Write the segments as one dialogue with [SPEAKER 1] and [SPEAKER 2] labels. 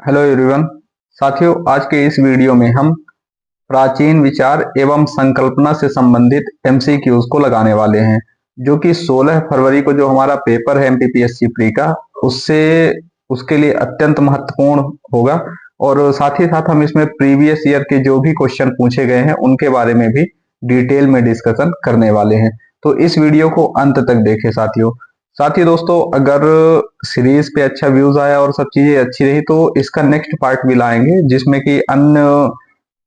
[SPEAKER 1] Hello everyone. साथियों, आज के इस वीडियो में हम प्राचीन विचार एवं संकल्पना से संबंधित एमसीक्यूज को लगाने वाले हैं, जो कि 16 फरवरी को जो हमारा पेपर है एमपीपीएससी प्री का, उससे उसके लिए अत्यंत महत्वपूर्ण होगा। और साथ ही साथ हम इसमें प्रीवियस ईयर के जो भी क्वेश्चन पूछे गए हैं उनके बारे में भी डिटेल में डिस्कशन करने वाले हैं। तो इस वीडियो को अंत तक देखें साथियों। साथ ही दोस्तों, अगर सीरीज पे अच्छा व्यूज आया और सब चीजें अच्छी रही तो इसका नेक्स्ट पार्ट भी लाएंगे, जिसमें कि अन्य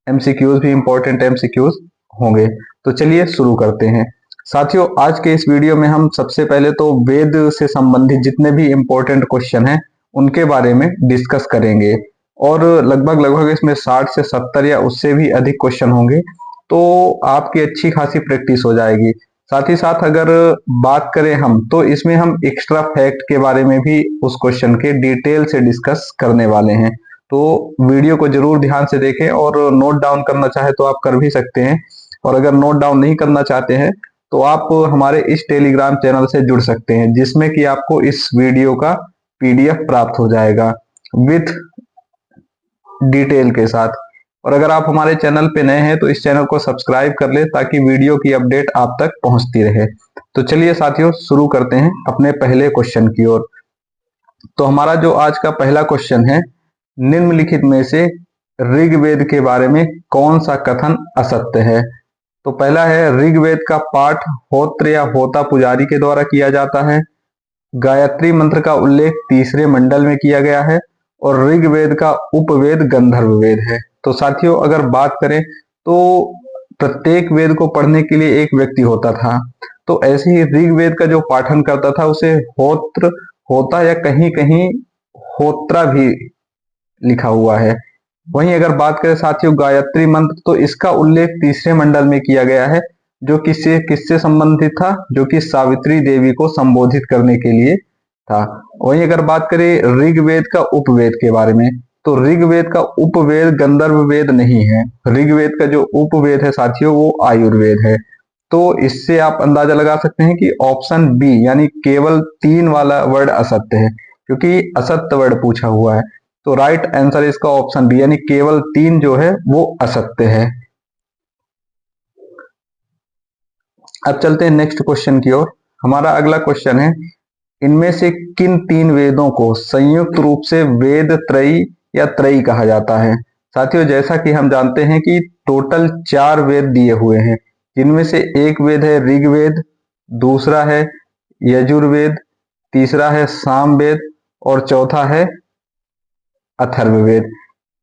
[SPEAKER 1] एमसीक्यूज भी इंपॉर्टेंट एमसीक्यूज होंगे। तो चलिए शुरू करते हैं साथियों। आज के इस वीडियो में हम सबसे पहले तो वेद से संबंधित जितने भी इंपॉर्टेंट क्वेश्चन हैं उनके बारे में डिस्कस करेंगे। और लगभग लगभग इसमें 60 से 70 या उससे भी अधिक क्वेश्चन होंगे, तो आपकी अच्छी खासी प्रैक्टिस हो जाएगी। साथ ही साथ अगर बात करें हम, तो इसमें हम एक्स्ट्रा फैक्ट के बारे में भी उस क्वेश्चन के डिटेल से डिस्कस करने वाले हैं। तो वीडियो को जरूर ध्यान से देखें, और नोट डाउन करना चाहे तो आप कर भी सकते हैं। और अगर नोट डाउन नहीं करना चाहते हैं तो आप हमारे इस टेलीग्राम चैनल से जुड़ सकते हैं, जिसमें कि आपको इस वीडियो का पीडीएफ प्राप्त हो जाएगा विथ डिटेल के साथ। और अगर आप हमारे चैनल पे नए हैं तो इस चैनल को सब्सक्राइब कर ले, ताकि वीडियो की अपडेट आप तक पहुंचती रहे। तो चलिए साथियों, शुरू करते हैं अपने पहले क्वेश्चन की ओर। तो हमारा जो आज का पहला क्वेश्चन है, निम्नलिखित में से ऋग्वेद के बारे में कौन सा कथन असत्य है। तो पहला है, ऋग्वेद का पाठ होत्र या होता पुजारी के द्वारा किया जाता है। गायत्री मंत्र का उल्लेख तीसरे मंडल में किया गया है। और ऋग्वेद का उपवेद गंधर्व वेद है। तो साथियों, अगर बात करें तो प्रत्येक वेद को पढ़ने के लिए एक व्यक्ति होता था, तो ऐसे ही ऋग्वेद का जो पाठन करता था उसे होत्र, होता या कहीं कहीं होत्रा भी लिखा हुआ है। वहीं अगर बात करें साथियों गायत्री मंत्र, तो इसका उल्लेख तीसरे मंडल में किया गया है, जो किससे किससे संबंधित था, जो कि सावित्री देवी को संबोधित करने के लिए था। वहीं अगर बात करें ऋग्वेद का उपवेद के बारे में, तो ऋग्वेद का उपवेद गंधर्व वेद नहीं है। ऋग्वेद का जो उपवेद है साथियों वो आयुर्वेद है। तो इससे आप अंदाजा लगा सकते हैं कि ऑप्शन बी यानी केवल 3 वाला वर्ड असत्य है, क्योंकि असत्य वर्ड पूछा हुआ है। तो राइट आंसर इसका ऑप्शन बी यानी केवल 3 जो है वो असत्य है। अब चलते हैं नेक्स्ट क्वेश्चन की ओर। हमारा अगला क्वेश्चन है, इनमें से किन 3 वेदों को संयुक्त रूप से वेद त्रयी या त्रयी कहा जाता है। साथियों, जैसा कि हम जानते हैं कि टोटल 4 वेद दिए हुए हैं, जिनमें से एक वेद है ऋग्वेद, दूसरा है यजुर्वेद, तीसरा है सामवेद और चौथा है अथर्ववेद।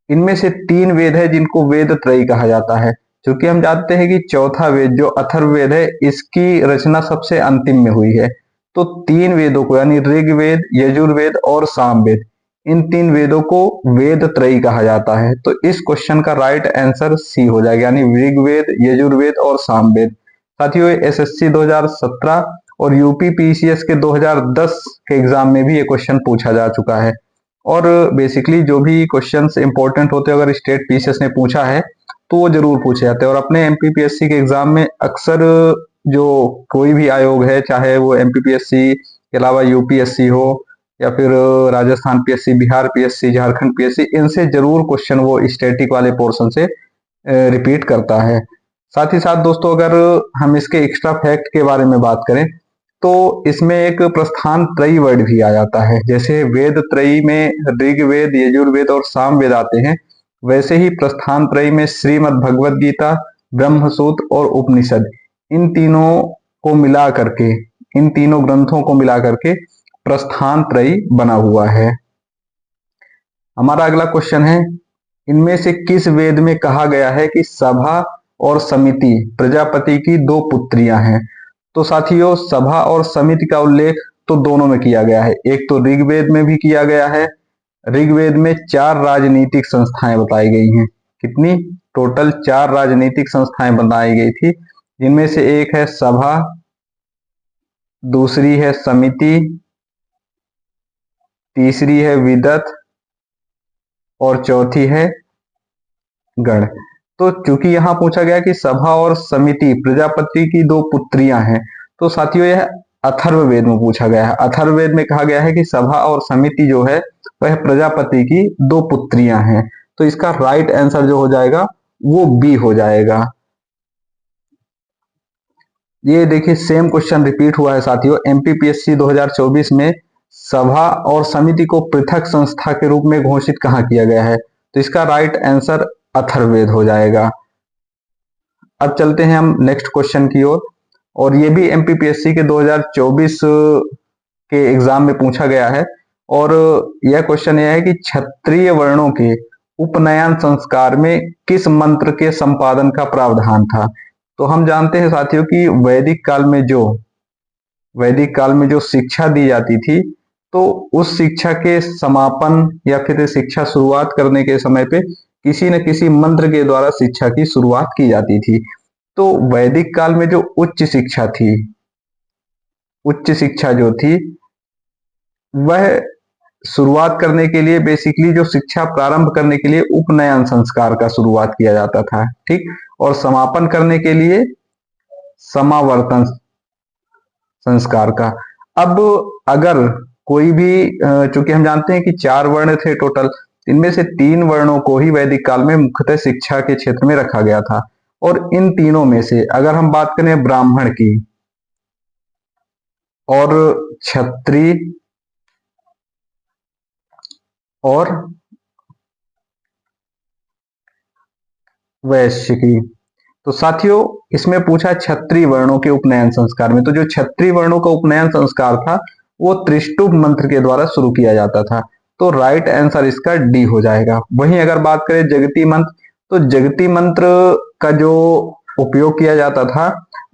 [SPEAKER 1] इनमें से 3 वेद है जिनको वेद त्रयी कहा जाता है, क्योंकि हम जानते हैं कि चौथा वेद जो अथर्ववेद है इसकी रचना सबसे अंतिम में हुई है। तो 3 वेदों को यानी ऋग्वेद, यजुर्वेद और सामवेद, इन 3 वेदों को वेद त्रयी कहा जाता है। तो इस क्वेश्चन का राइट आंसर सी हो जाएगा, यानी ऋग्वेद, यजुर्वेद और सामवेद। साथियों, एसएससी 2017 और यूपी पीसीएस के 2010 के एग्जाम में भी ये क्वेश्चन पूछा जा चुका है। और बेसिकली जो भी क्वेश्चंस इंपॉर्टेंट होते हैं, अगर स्टेट पीसीएस ने पूछा है तो वो जरूर पूछे जाते हैं। और अपने एमपीपीएससी के एग्जाम में अक्सर जो कोई भी आयोग है, चाहे वो एमपीपीएससी के अलावा यूपीएससी हो या फिर Rajasthan PSC, Bihar PSC, Jharkhand PSC, इनसे जरूर क्वेश्चन वो स्टैटिक वाले पोर्शन से रिपीट करता है। साथ ही साथ दोस्तों, अगर हम इसके एक्स्ट्रा फैक्ट के बारे में बात करें तो इसमें एक प्रस्थान त्रयी वर्ड भी आ जाता है। जैसे वेद त्रयी में ऋग्वेद, यजुर्वेद और सामवेद आते हैं, वैसे ही प्रस्थान त्रयी में श्रीमद् भगवद गीता, ब्रह्मसूत्र और उपनिषद, इन तीनों को मिला करके, इन तीनों ग्रंथों को मिला करके प्रस्थान त्रयी बना हुआ है। हमारा अगला क्वेश्चन है, इनमें से किस वेद में कहा गया है कि सभा और समिति प्रजापति की 2 पुत्रियां हैं। तो साथियों, सभा और समिति का उल्लेख तो दोनों में किया गया है। एक तो ऋग्वेद में भी किया गया है। ऋग्वेद में 4 राजनीतिक संस्थाएं बताई गई हैं। कितनी? टोटल 4 राजनीतिक संस्थाएं बनाई गई थी, जिनमें से एक है सभा, दूसरी है समिति, तीसरी है विदत और चौथी है गण। तो चूंकि यहां पूछा गया कि सभा और समिति प्रजापति की 2 पुत्रियां हैं, तो साथियों यह अथर्ववेद में पूछा गया है। अथर्ववेद में कहा गया है कि सभा और समिति जो है वह प्रजापति की दो पुत्रियां हैं। तो इसका राइट आंसर जो हो जाएगा वो बी हो जाएगा। ये देखिए सेम क्वेश्चन रिपीट हुआ है साथियों। एमपीपीएससी 2024 में सभा और समिति को पृथक संस्था के रूप में घोषित कहाँ किया गया है? तो इसका राइट आंसर अथर्ववेद हो जाएगा। अब चलते हैं हम नेक्स्ट क्वेश्चन की ओर, और ये भी एमपीपीएससी के 2024 के एग्जाम में पूछा गया है। और यह क्वेश्चन यह है कि क्षत्रिय वर्णों के उपनयन संस्कार में किस मंत्र के संपादन का प्रावधान था? तो हम जानते हैं साथियों कि वैदिक काल में जो शिक्षा दी जाती थी, तो उस शिक्षा के समापन या फिर शिक्षा शुरुआत करने के समय पे किसी न किसी मंत्र के द्वारा शिक्षा की शुरुआत की जाती थी। तो वैदिक काल में जो उच्च शिक्षा जो थी वह शुरुआत करने के लिए बेसिकली जो शिक्षा प्रारंभ करने के लिए उपनयन संस्कार का शुरुआत किया जाता था, ठीक, और समापन करने के लिए समावर्तन संस्कार का। अब अगर कोई भी चूंकि हम जानते हैं कि 4 वर्ण थे टोटल, इनमें से 3 वर्णों को ही वैदिक काल में मुख्यतः शिक्षा के क्षेत्र में रखा गया था। और इन तीनों में से अगर हम बात करें ब्राह्मण की और क्षत्रिय और वैश्य की, तो साथियों इसमें पूछा क्षत्रिय वर्णों के उपनयन संस्कार में। तो जो क्षत्रिय वर्णों का उपनयन संस्कार था वो त्रिष्टुप मंत्र के द्वारा शुरू किया जाता था। तो राइट आंसर इसका डी हो जाएगा। वहीं अगर बात करें जगती मंत्र, तो जगती मंत्र का जो उपयोग किया जाता था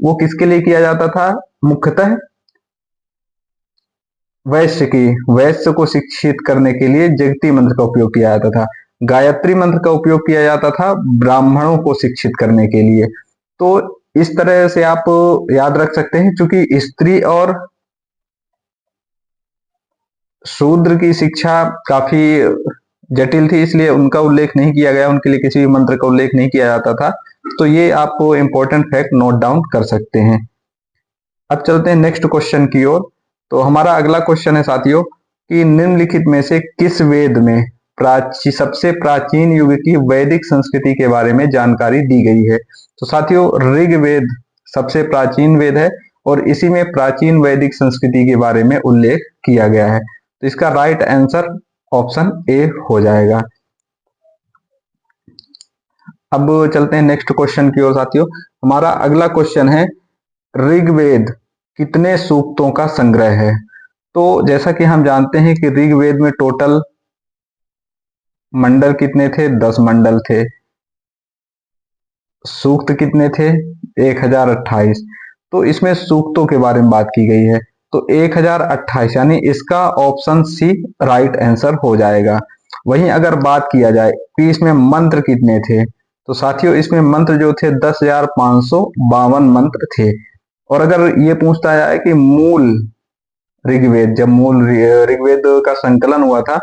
[SPEAKER 1] वो किसके लिए किया जाता था? मुख्यतः वैश्य को शिक्षित करने के लिए जगती मंत्र का उपयोग किया जाता था। गायत्री मंत्र का उपयोग किया जाता था ब्राह्मणों को शिक्षित करने के लिए। तो इस तरह से आप याद रख सकते हैं, क्योंकि स्त्री और शूद्र की शिक्षा काफी जटिल थी, इसलिए उनका उल्लेख नहीं किया गया, उनके लिए किसी भी मंत्र का उल्लेख नहीं किया जाता था। तो ये आपको इंपॉर्टेंट फैक्ट नोट डाउन कर सकते हैं। अब चलते हैं नेक्स्ट क्वेश्चन की ओर। तो हमारा अगला क्वेश्चन है साथियों कि निम्नलिखित में से किस वेद में सबसे प्राचीन युग की वैदिक संस्कृति के बारे में जानकारी दी गई है? तो साथियों ऋग्वेद सबसे प्राचीन वेद है और इसी में प्राचीन वैदिक संस्कृति के बारे में उल्लेख किया गया है। तो इसका राइट आंसर ऑप्शन ए हो जाएगा। अब चलते हैं नेक्स्ट क्वेश्चन की ओर साथियों। हमारा अगला क्वेश्चन है ऋग्वेद कितने सूक्तों का संग्रह है? तो जैसा कि हम जानते हैं कि ऋग्वेद में टोटल मंडल कितने थे? 10 मंडल थे। सूक्त कितने थे? 1028। तो इसमें सूक्तों के बारे में बात की गई है, तो 1028 यानी इसका ऑप्शन सी राइट आंसर हो जाएगा। वहीं अगर बात किया जाए कि इसमें मंत्र कितने थे, तो साथियों इसमें मंत्र जो थे 10,552 मंत्र थे। और अगर ये पूछता है कि मूल ऋग्वेद का संकलन हुआ था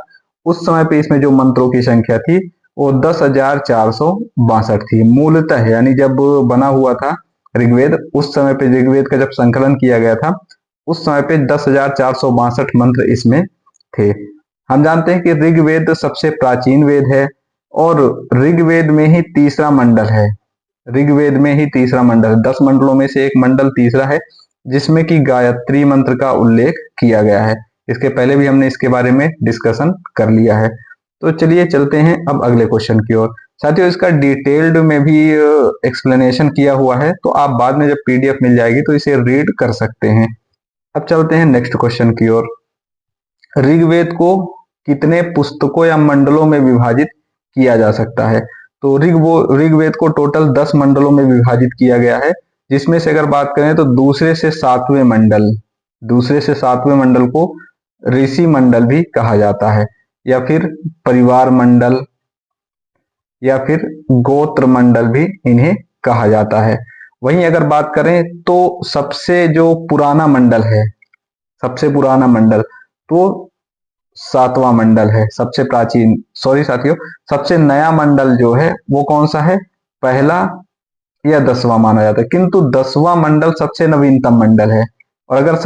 [SPEAKER 1] उस समय पे इसमें जो मंत्रों की संख्या थी वो 10,462 थी मूलतः, यानी जब बना हुआ था ऋग्वेद उस समय पे ऋग्वेद का जब संकलन किया गया था उस समय पे 10,462 मंत्र इसमें थे। हम जानते हैं कि ऋग्वेद सबसे प्राचीन वेद है और ऋग्वेद में ही तीसरा मंडल है। ऋग्वेद में ही तीसरा मंडल, 10 मंडलों में से एक मंडल तीसरा है जिसमें कि गायत्री मंत्र का उल्लेख किया गया है। इसके पहले भी हमने इसके बारे में डिस्कशन कर लिया है। तो चलिए चलते हैं अब अगले क्वेश्चन की ओर। साथियों इसका डिटेल्ड में भी एक्सप्लेनेशन किया हुआ है, तो आप बाद में जब पीडीएफ मिल जाएगी तो इसे रीड कर सकते हैं। अब चलते हैं नेक्स्ट क्वेश्चन की ओर। ऋग्वेद को कितने पुस्तकों या मंडलों में विभाजित किया जा सकता है? तो ऋग्वेद को टोटल 10 मंडलों में विभाजित किया गया है, जिसमें से अगर बात करें तो दूसरे से सातवें मंडल को ऋषि मंडल भी कहा जाता है, या फिर परिवार मंडल, या फिर गोत्र मंडल भी इन्हें कहा जाता है। वहीं अगर बात करें तो सबसे पुराना मंडल तो 7वां मंडल है। सबसे प्राचीन, सॉरी साथियों, सबसे नया मंडल जो है वो कौन सा है? पहला या 10वां माना जाता है, किंतु 10वां मंडल सबसे नवीनतम मंडल है। और अगर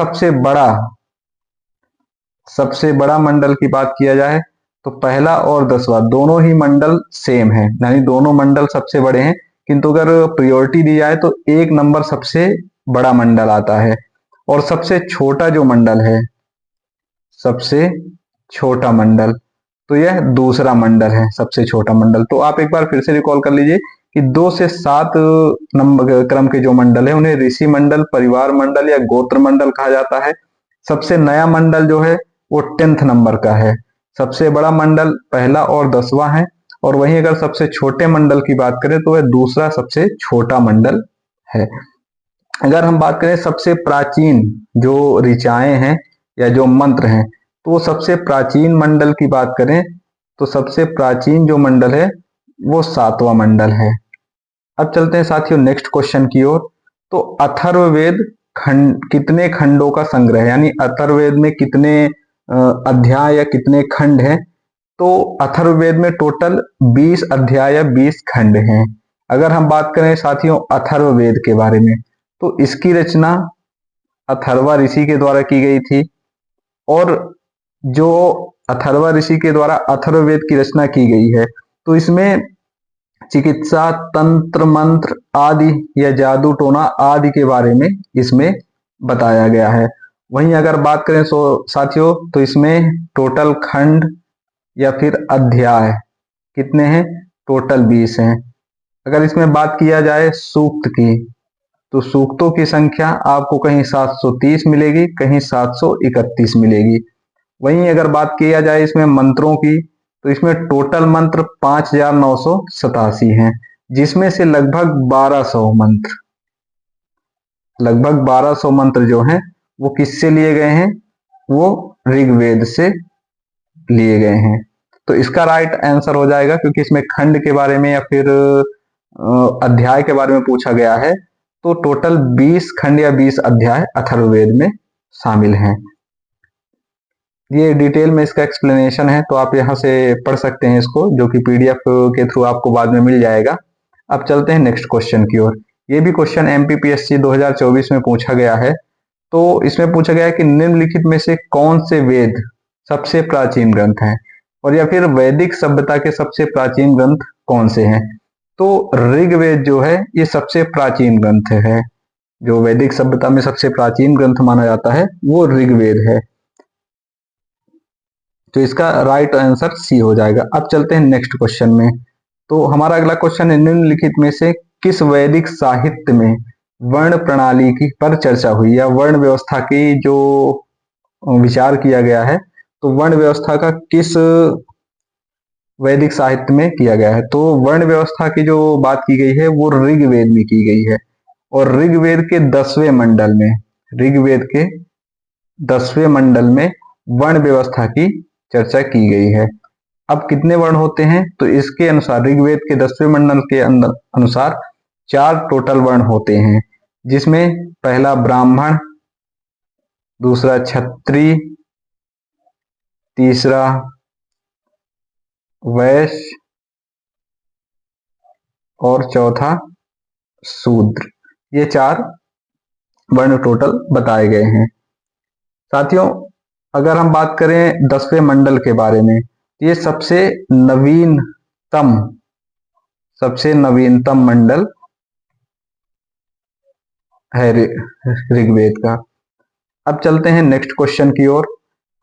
[SPEAKER 1] सबसे बड़ा मंडल की बात किया जाए तो पहला और 10वां दोनों ही मंडल सेम है, यानी दोनों मंडल सबसे बड़े हैं, किंतु अगर प्रायोरिटी दी जाए तो एक नंबर सबसे बड़ा मंडल आता है। और सबसे छोटा जो मंडल है, सबसे छोटा मंडल, तो यह दूसरा मंडल है, सबसे छोटा मंडल। तो आप एक बार फिर से रिकॉल कर लीजिए कि 2 से 7 नंबर क्रम के जो मंडल है उन्हें ऋषि मंडल, परिवार मंडल या गोत्र मंडल कहा जाता है। सबसे नया मंडल जो है वो 10th नंबर का है। सबसे बड़ा मंडल पहला और 10वां है, और वहीं अगर सबसे छोटे मंडल की बात करें तो वह दूसरा सबसे छोटा मंडल है। अगर हम बात करें सबसे प्राचीन जो ऋचाएं हैं या जो मंत्र हैं, तो सबसे प्राचीन मंडल की बात करें तो सबसे प्राचीन जो मंडल है वो 7वां मंडल है। अब चलते हैं साथियों नेक्स्ट क्वेश्चन की ओर। तो अथर्ववेद कितने खंडों का संग्रह है, यानी अथर्ववेद में कितने अध्याय या कितने खंड हैं? तो अथर्ववेद में टोटल 20 अध्याय या 20 खंड हैं। अगर हम बात करें साथियों अथर्ववेद के बारे में, तो इसकी रचना अथर्वा ऋषि के द्वारा की गई थी। और जो अथर्वा ऋषि के द्वारा अथर्ववेद की रचना की गई है, तो इसमें चिकित्सा, तंत्र मंत्र आदि या जादू टोना आदि के बारे में इसमें बताया गया है। वहीं अगर बात करें साथियों तो इसमें टोटल खंड या फिर अध्याय कितने हैं? टोटल 20 हैं। अगर इसमें बात किया जाए सूक्त की, तो सूक्तों की संख्या आपको कहीं 730 मिलेगी, कहीं 731 मिलेगी। वहीं अगर बात किया जाए इसमें मंत्रों की, तो इसमें टोटल मंत्र 5987 हैं, जिसमें से लगभग 1200 मंत्र जो हैं वो किससे लिए गए हैं? वो ऋग्वेद से लिए गए हैं। तो इसका राइट आंसर हो जाएगा, क्योंकि इसमें खंड के बारे में या फिर अध्याय के बारे में पूछा गया है, तो टोटल 20 खंड या 20 अध्याय अथर्ववेद में शामिल हैं। ये डिटेल में इसका एक्सप्लेनेशन है, तो आप यहाँ से पढ़ सकते हैं इसको, जो कि पीडीएफ के थ्रू आपको बाद में मिल जाएगा। अब चलते हैं नेक्स्ट क्वेश्चन की ओर। ये भी क्वेश्चन एमपीपीएससी 2024 में पूछा गया है। तो इसमें पूछा गया है कि निम्नलिखित में से कौन से वेद सबसे प्राचीन ग्रंथ हैं, और या फिर वैदिक सभ्यता के सबसे प्राचीन ग्रंथ कौन से हैं? तो ऋग्वेद जो है ये सबसे प्राचीन ग्रंथ है। जो वैदिक सभ्यता में सबसे प्राचीन ग्रंथ माना जाता है वो ऋग्वेद है। तो इसका राइट आंसर सी हो जाएगा। अब चलते हैं नेक्स्ट क्वेश्चन में। तो हमारा अगला क्वेश्चन है, निम्नलिखित में से किस वैदिक साहित्य में वर्ण प्रणाली की पर चर्चा हुई, या वर्ण व्यवस्था की जो विचार किया गया है, तो वर्ण व्यवस्था का किस वैदिक साहित्य में किया गया है? तो वर्ण व्यवस्था की जो बात की गई है वो ऋग्वेद में की गई है। और ऋग्वेद के 10वें मंडल में वर्ण व्यवस्था की चर्चा की गई है। अब कितने वर्ण होते हैं? तो इसके अनुसार ऋग्वेद के 10वें मंडल के अनुसार 4 टोटल वर्ण होते हैं, जिसमें पहला ब्राह्मण, दूसरा क्षत्रिय, तीसरा वैश्य और चौथा शूद्र। ये 4 वर्ण टोटल बताए गए हैं। साथियों अगर हम बात करें 10वें मंडल के बारे में, ये सबसे नवीनतम मंडल है ऋग्वेद का। अब चलते हैं नेक्स्ट क्वेश्चन की ओर।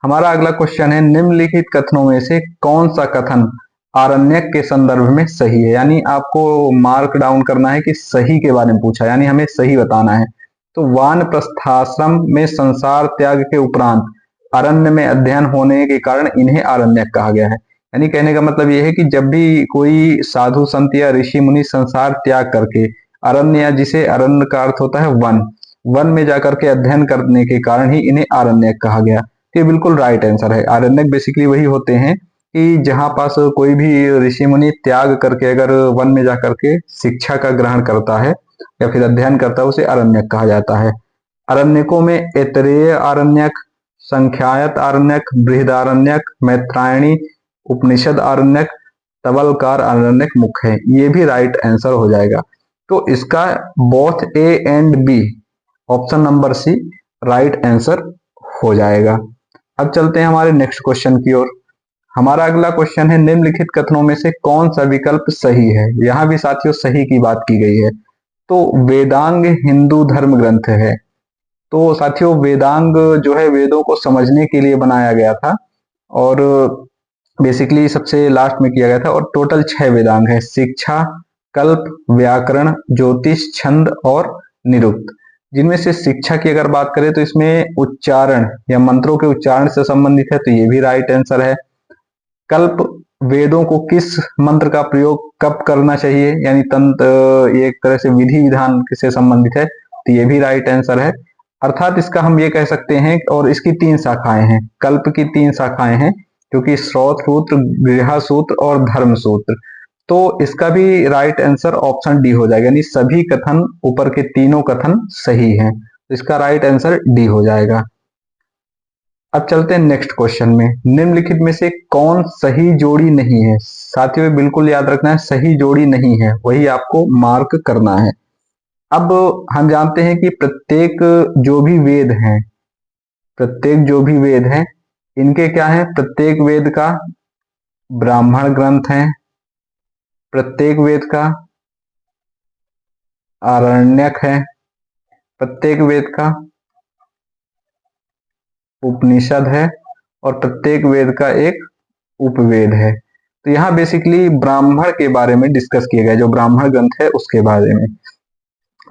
[SPEAKER 1] हमारा अगला क्वेश्चन है, निम्नलिखित कथनों में से कौन सा कथन आरण्यक के संदर्भ में सही है? यानी आपको मार्क डाउन करना है कि सही के बारे में पूछा, यानी हमें सही बताना है। तो वानप्रस्थाश्रम में संसार त्याग के उपरांत अरण्य में अध्ययन होने के कारण इन्हें आरण्यक कहा गया है। यानी कहने का मतलब यह है कि जब भी कोई साधु संत या ऋषि मुनि संसार त्याग करके अरण्य, या जिसे अरण्य का अर्थ होता है वन में जाकर के अध्ययन करने के कारण ही इन्हें आरण्यक कहा गया। ये बिल्कुल राइट आंसर है। आरण्यक बेसिकली वही होते हैं कि जहां पास कोई भी ऋषि मुनि त्याग करके अगर वन में जाकर के शिक्षा का ग्रहण करता है या फिर अध्ययन करता है, उसे आरण्यक कहा जाता है। अरण्यकों में ऐतरेय आरण्यक, संख्यायत आरण्यक, बृहदारण्यक, मैत्रायणी, उपनिषद आरण्यक, तवलकार आरण्यक मुख्य है। ये भी राइट आंसर हो जाएगा। तो इसका both A and B, option number C right answer हो जाएगा। अब चलते हैं हमारे नेक्स्ट क्वेश्चन की ओर। हमारा अगला क्वेश्चन है, निम्नलिखित कथनों में से कौन सा विकल्प सही है। यहां भी साथियों सही की बात की गई है। तो वेदांग हिंदू धर्म ग्रंथ है। तो साथियों वेदांग जो है वेदों को समझने के लिए बनाया गया था और बेसिकली सबसे लास्ट में किया गया था। और टोटल 6 वेदांग है, शिक्षा, कल्प, व्याकरण, ज्योतिष, छंद और निरुक्त। जिनमें से शिक्षा की अगर बात करें तो इसमें उच्चारण या मंत्रों के उच्चारण से संबंधित है, तो ये भी राइट आंसर है। कल्प वेदों को किस मंत्र का प्रयोग कब करना चाहिए, यानी तंत्र, ये एक तरह से विधि विधान से संबंधित है, तो ये भी राइट आंसर है। अर्थात इसका हम ये कह सकते हैं, और इसकी 3 शाखाएं हैं, कल्प की 3 शाखाएं हैं, क्योंकि स्रोत सूत्र, गृह सूत्र और धर्म सूत्र। तो इसका भी राइट आंसर ऑप्शन डी हो जाएगा, यानी सभी कथन, ऊपर के तीनों कथन सही हैं, तो इसका राइट आंसर डी हो जाएगा। अब चलते हैं नेक्स्ट क्वेश्चन में। निम्नलिखित में से कौन सही जोड़ी नहीं है। साथियों बिल्कुल याद रखना है, सही जोड़ी नहीं है वही आपको मार्क करना है। अब हम जानते हैं कि प्रत्येक जो भी वेद हैं, प्रत्येक जो भी वेद हैं, इनके क्या है, प्रत्येक वेद का ब्राह्मण ग्रंथ है, प्रत्येक वेद का आरण्यक है, प्रत्येक वेद का उपनिषद है और प्रत्येक वेद का एक उपवेद है। तो यहाँ बेसिकली ब्राह्मण के बारे में डिस्कस किया गया, जो ब्राह्मण ग्रंथ है उसके बारे में।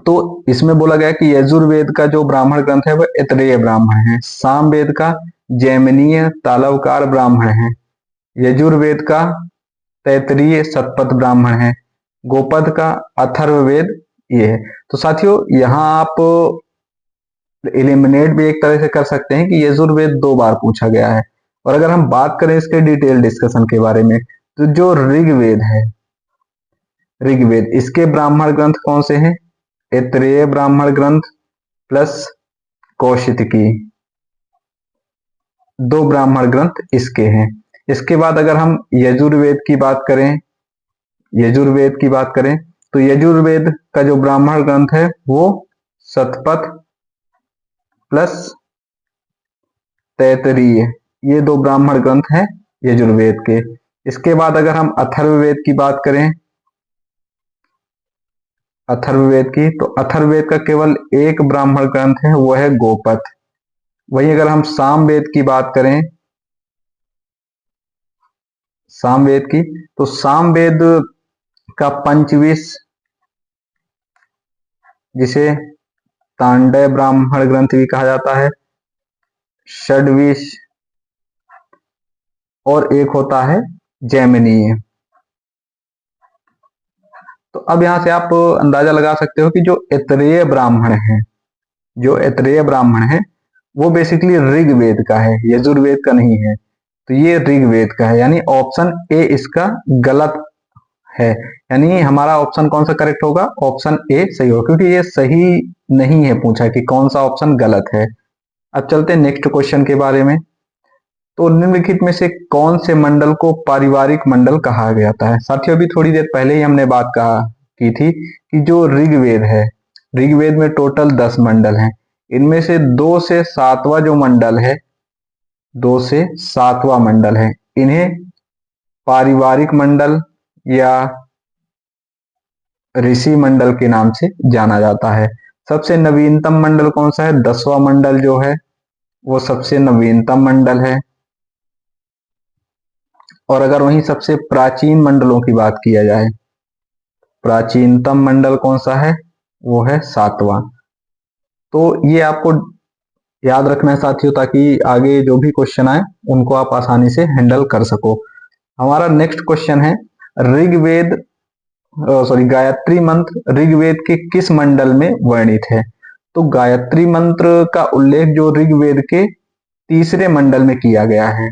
[SPEAKER 1] तो इसमें बोला गया कि यजुर्वेद का जो ब्राह्मण ग्रंथ है वह ऐतरेय ब्राह्मण है, सामवेद का जैमिनीय तालवकार ब्राह्मण है, यजुर्वेद का तैतरीय शतपथ ब्राह्मण है, गोपद का अथर्ववेद ये है। तो साथियों यहाँ आप एलिमिनेट भी एक तरह से कर सकते हैं कि यजुर्वेद 2 बार पूछा गया है। और अगर हम बात करें इसके डिटेल डिस्कशन के बारे में, तो जो ऋग्वेद है, ऋग्वेद, इसके ब्राह्मण ग्रंथ कौन से हैं, ऐतरेय ब्राह्मण ग्रंथ प्लस कौशितकी, 2 ब्राह्मण ग्रंथ इसके हैं। इसके बाद अगर हम यजुर्वेद की बात करें, यजुर्वेद की बात करें तो यजुर्वेद का जो ब्राह्मण ग्रंथ है वो शतपथ प्लस तैतरीय, ये 2 ब्राह्मण ग्रंथ हैं यजुर्वेद के। इसके बाद अगर हम अथर्ववेद की बात करें, अथर्ववेद की, तो अथर्ववेद का केवल एक ब्राह्मण ग्रंथ है, वो है गोपद। वहीं अगर हम सामवेद की बात करें, सामवेद की, तो सामवेद का पंचविश, जिसे तांडव ब्राह्मण ग्रंथ भी कहा जाता है, षड्विश और एक होता है जैमिनीय। तो अब यहां से आप अंदाजा लगा सकते हो कि जो ऐतरेय ब्राह्मण है, जो ऐतरेय ब्राह्मण है वो बेसिकली ऋग्वेद का है, यजुर्वेद का नहीं है। तो ये ऋग्वेद का है, यानी ऑप्शन ए इसका गलत है। यानी हमारा ऑप्शन कौन सा करेक्ट होगा, ऑप्शन ए सही होगा, क्योंकि ये सही नहीं है पूछा कि कौन सा ऑप्शन गलत है। अब चलते हैं नेक्स्ट क्वेश्चन के बारे में। तो निम्नलिखित में से कौन से मंडल को पारिवारिक मंडल कहा जाता है। साथियों अभी थोड़ी देर पहले ही हमने बात की थी कि जो ऋग्वेद है, ऋग्वेद में टोटल 10 मंडल हैं, इनमें से 2 से 7वां जो मंडल है, 2 से 7वां मंडल है, इन्हें पारिवारिक मंडल या ऋषि मंडल के नाम से जाना जाता है। सबसे नवीनतम मंडल कौन सा है, 10वां मंडल जो है वो सबसे नवीनतम मंडल है। और अगर वहीं सबसे प्राचीन मंडलों की बात किया जाए, प्राचीनतम मंडल कौन सा है, वो है 7वां। तो ये आपको याद रखना है साथियों, ताकि आगे जो भी क्वेश्चन आए उनको आप आसानी से हैंडल कर सको। हमारा नेक्स्ट क्वेश्चन है, ऋग्वेद गायत्री मंत्र ऋग्वेद के किस मंडल में वर्णित है। तो गायत्री मंत्र का उल्लेख जो ऋग्वेद के 3रे मंडल में किया गया है।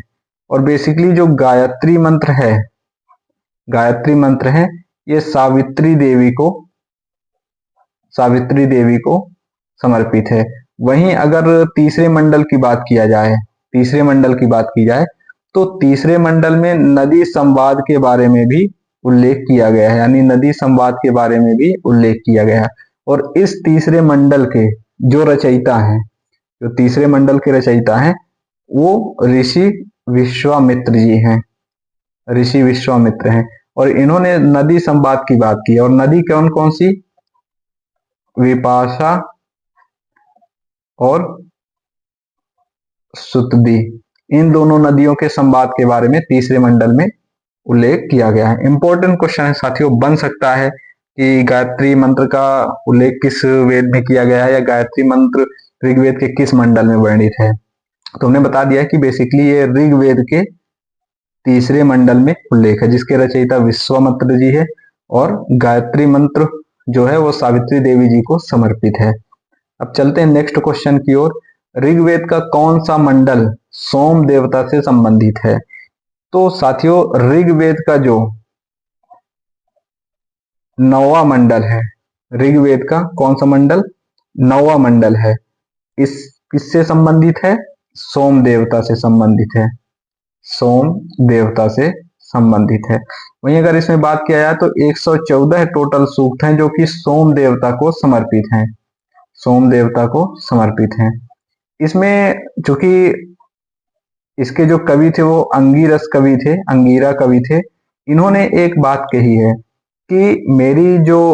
[SPEAKER 1] और बेसिकली जो गायत्री मंत्र है, गायत्री मंत्र है, ये सावित्री देवी को समर्पित है। वहीं अगर तीसरे मंडल की बात किया जाए, तीसरे मंडल की बात की जाए, तो तीसरे मंडल में नदी संवाद के बारे में भी उल्लेख किया गया है, यानी नदी संवाद के बारे में भी उल्लेख किया गया है। और इस तीसरे मंडल के जो रचयिता हैं, जो तीसरे मंडल के रचयिता हैं वो ऋषि विश्वामित्र जी हैं, ऋषि विश्वामित्र हैं। और इन्होंने नदी संवाद की बात की। और नदी कौन कौन सी? विपाशा और सुतदी, इन दोनों नदियों के संवाद के बारे में तीसरे मंडल में उल्लेख किया गया है। इंपॉर्टेंट क्वेश्चन है साथियों, बन सकता है कि गायत्री मंत्र का उल्लेख किस वेद में किया गया है, या गायत्री मंत्र ऋग्वेद के किस मंडल में वर्णित है। तो हमने बता दिया कि बेसिकली ये ऋग्वेद के तीसरे मंडल में उल्लेख है, जिसके रचयिता विश्वामित्र जी है, और गायत्री मंत्र जो है वो सावित्री देवी जी को समर्पित है। अब चलते हैं नेक्स्ट क्वेश्चन की ओर। ऋग्वेद का कौन सा मंडल सोम देवता से संबंधित है? तो साथियों ऋग्वेद का जो 9वां मंडल है, ऋग्वेद का कौन सा मंडल? 9वां मंडल है। इस किससे संबंधित है? सोम देवता से संबंधित है, सोम देवता से संबंधित है। वहीं अगर इसमें बात किया जाए तो 114 टोटल सूक्त हैं जो कि सोम देवता को समर्पित हैं, सोम देवता को समर्पित हैं। इसमें चूंकि इसके जो कवि थे वो अंगिरस कवि थे, अंगिरा कवि थे। इन्होंने एक बात कही है कि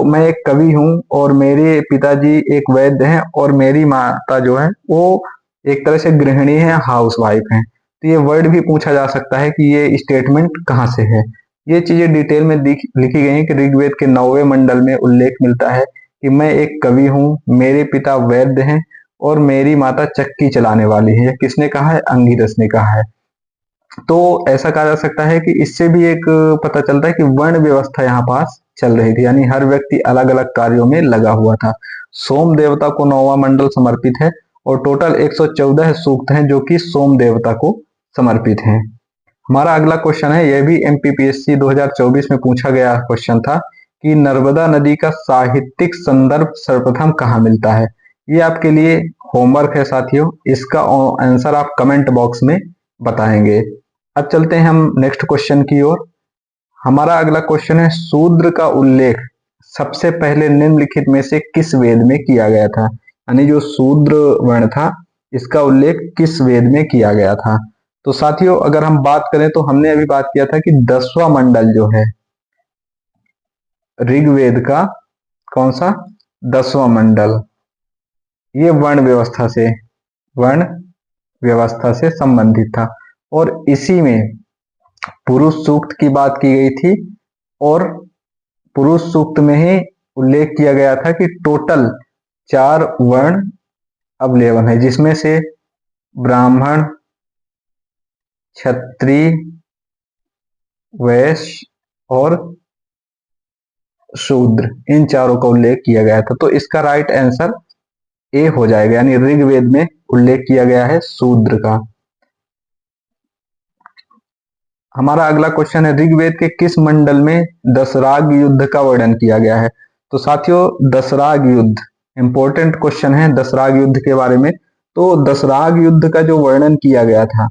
[SPEAKER 1] मैं एक कवि हूं और मेरे पिताजी एक वैद्य हैं और मेरी माता जो है वो एक तरह से गृहिणी है, हाउस वाइफ है। तो ये वर्ड भी पूछा जा सकता है कि ये स्टेटमेंट कहाँ से है। ये चीजें डिटेल में लिखी गई हैं कि ऋग्वेद के 9वें मंडल में उल्लेख मिलता है कि मैं एक कवि हूँ, मेरे पिता वैद्य हैं और मेरी माता चक्की चलाने वाली है। किसने कहा है? अंगिरस ने कहा है। तो ऐसा कहा जा सकता है कि इससे भी एक पता चलता है कि वर्ण व्यवस्था यहाँ पास चल रही थी, यानी हर व्यक्ति अलग अलग कार्यों में लगा हुआ था। सोम देवता को 9वां मंडल समर्पित है और टोटल 114 सूक्त हैं जो कि सोम देवता को समर्पित हैं। हमारा अगला क्वेश्चन है, यह भी एमपीपीएससी 2024 में पूछा गया क्वेश्चन था कि नर्मदा नदी का साहित्यिक संदर्भ सर्वप्रथम कहाँ मिलता है। ये आपके लिए होमवर्क है साथियों, इसका आंसर आप कमेंट बॉक्स में बताएंगे। अब चलते हैं हम नेक्स्ट क्वेश्चन की ओर। हमारा अगला क्वेश्चन है, शूद्र का उल्लेख सबसे पहले निम्नलिखित में से किस वेद में किया गया था? यानी जो शूद्र वर्ण था इसका उल्लेख किस वेद में किया गया था? तो साथियों अगर हम बात करें तो हमने अभी बात किया था कि 10वां मंडल जो है ऋग्वेद का, कौन सा? 10वां मंडल, ये वर्ण व्यवस्था से संबंधित था और इसी में पुरुष सूक्त की बात की गई थी। और पुरुष सूक्त में ही उल्लेख किया गया था कि टोटल 4 वर्ण अवलेवन है, जिसमें से ब्राह्मण, क्षत्रिय, वैश्य और शूद्र, इन चारों का उल्लेख किया गया था। तो इसका राइट आंसर ए हो जाएगा, यानी ऋग्वेद में उल्लेख किया गया है शूद्र का। हमारा अगला क्वेश्चन है, ऋग्वेद के किस मंडल में दशराग युद्ध का वर्णन किया गया है? तो साथियों दशराग युद्ध इंपॉर्टेंट क्वेश्चन है, दशराग युद्ध के बारे में। तो दशराग युद्ध का जो वर्णन किया गया था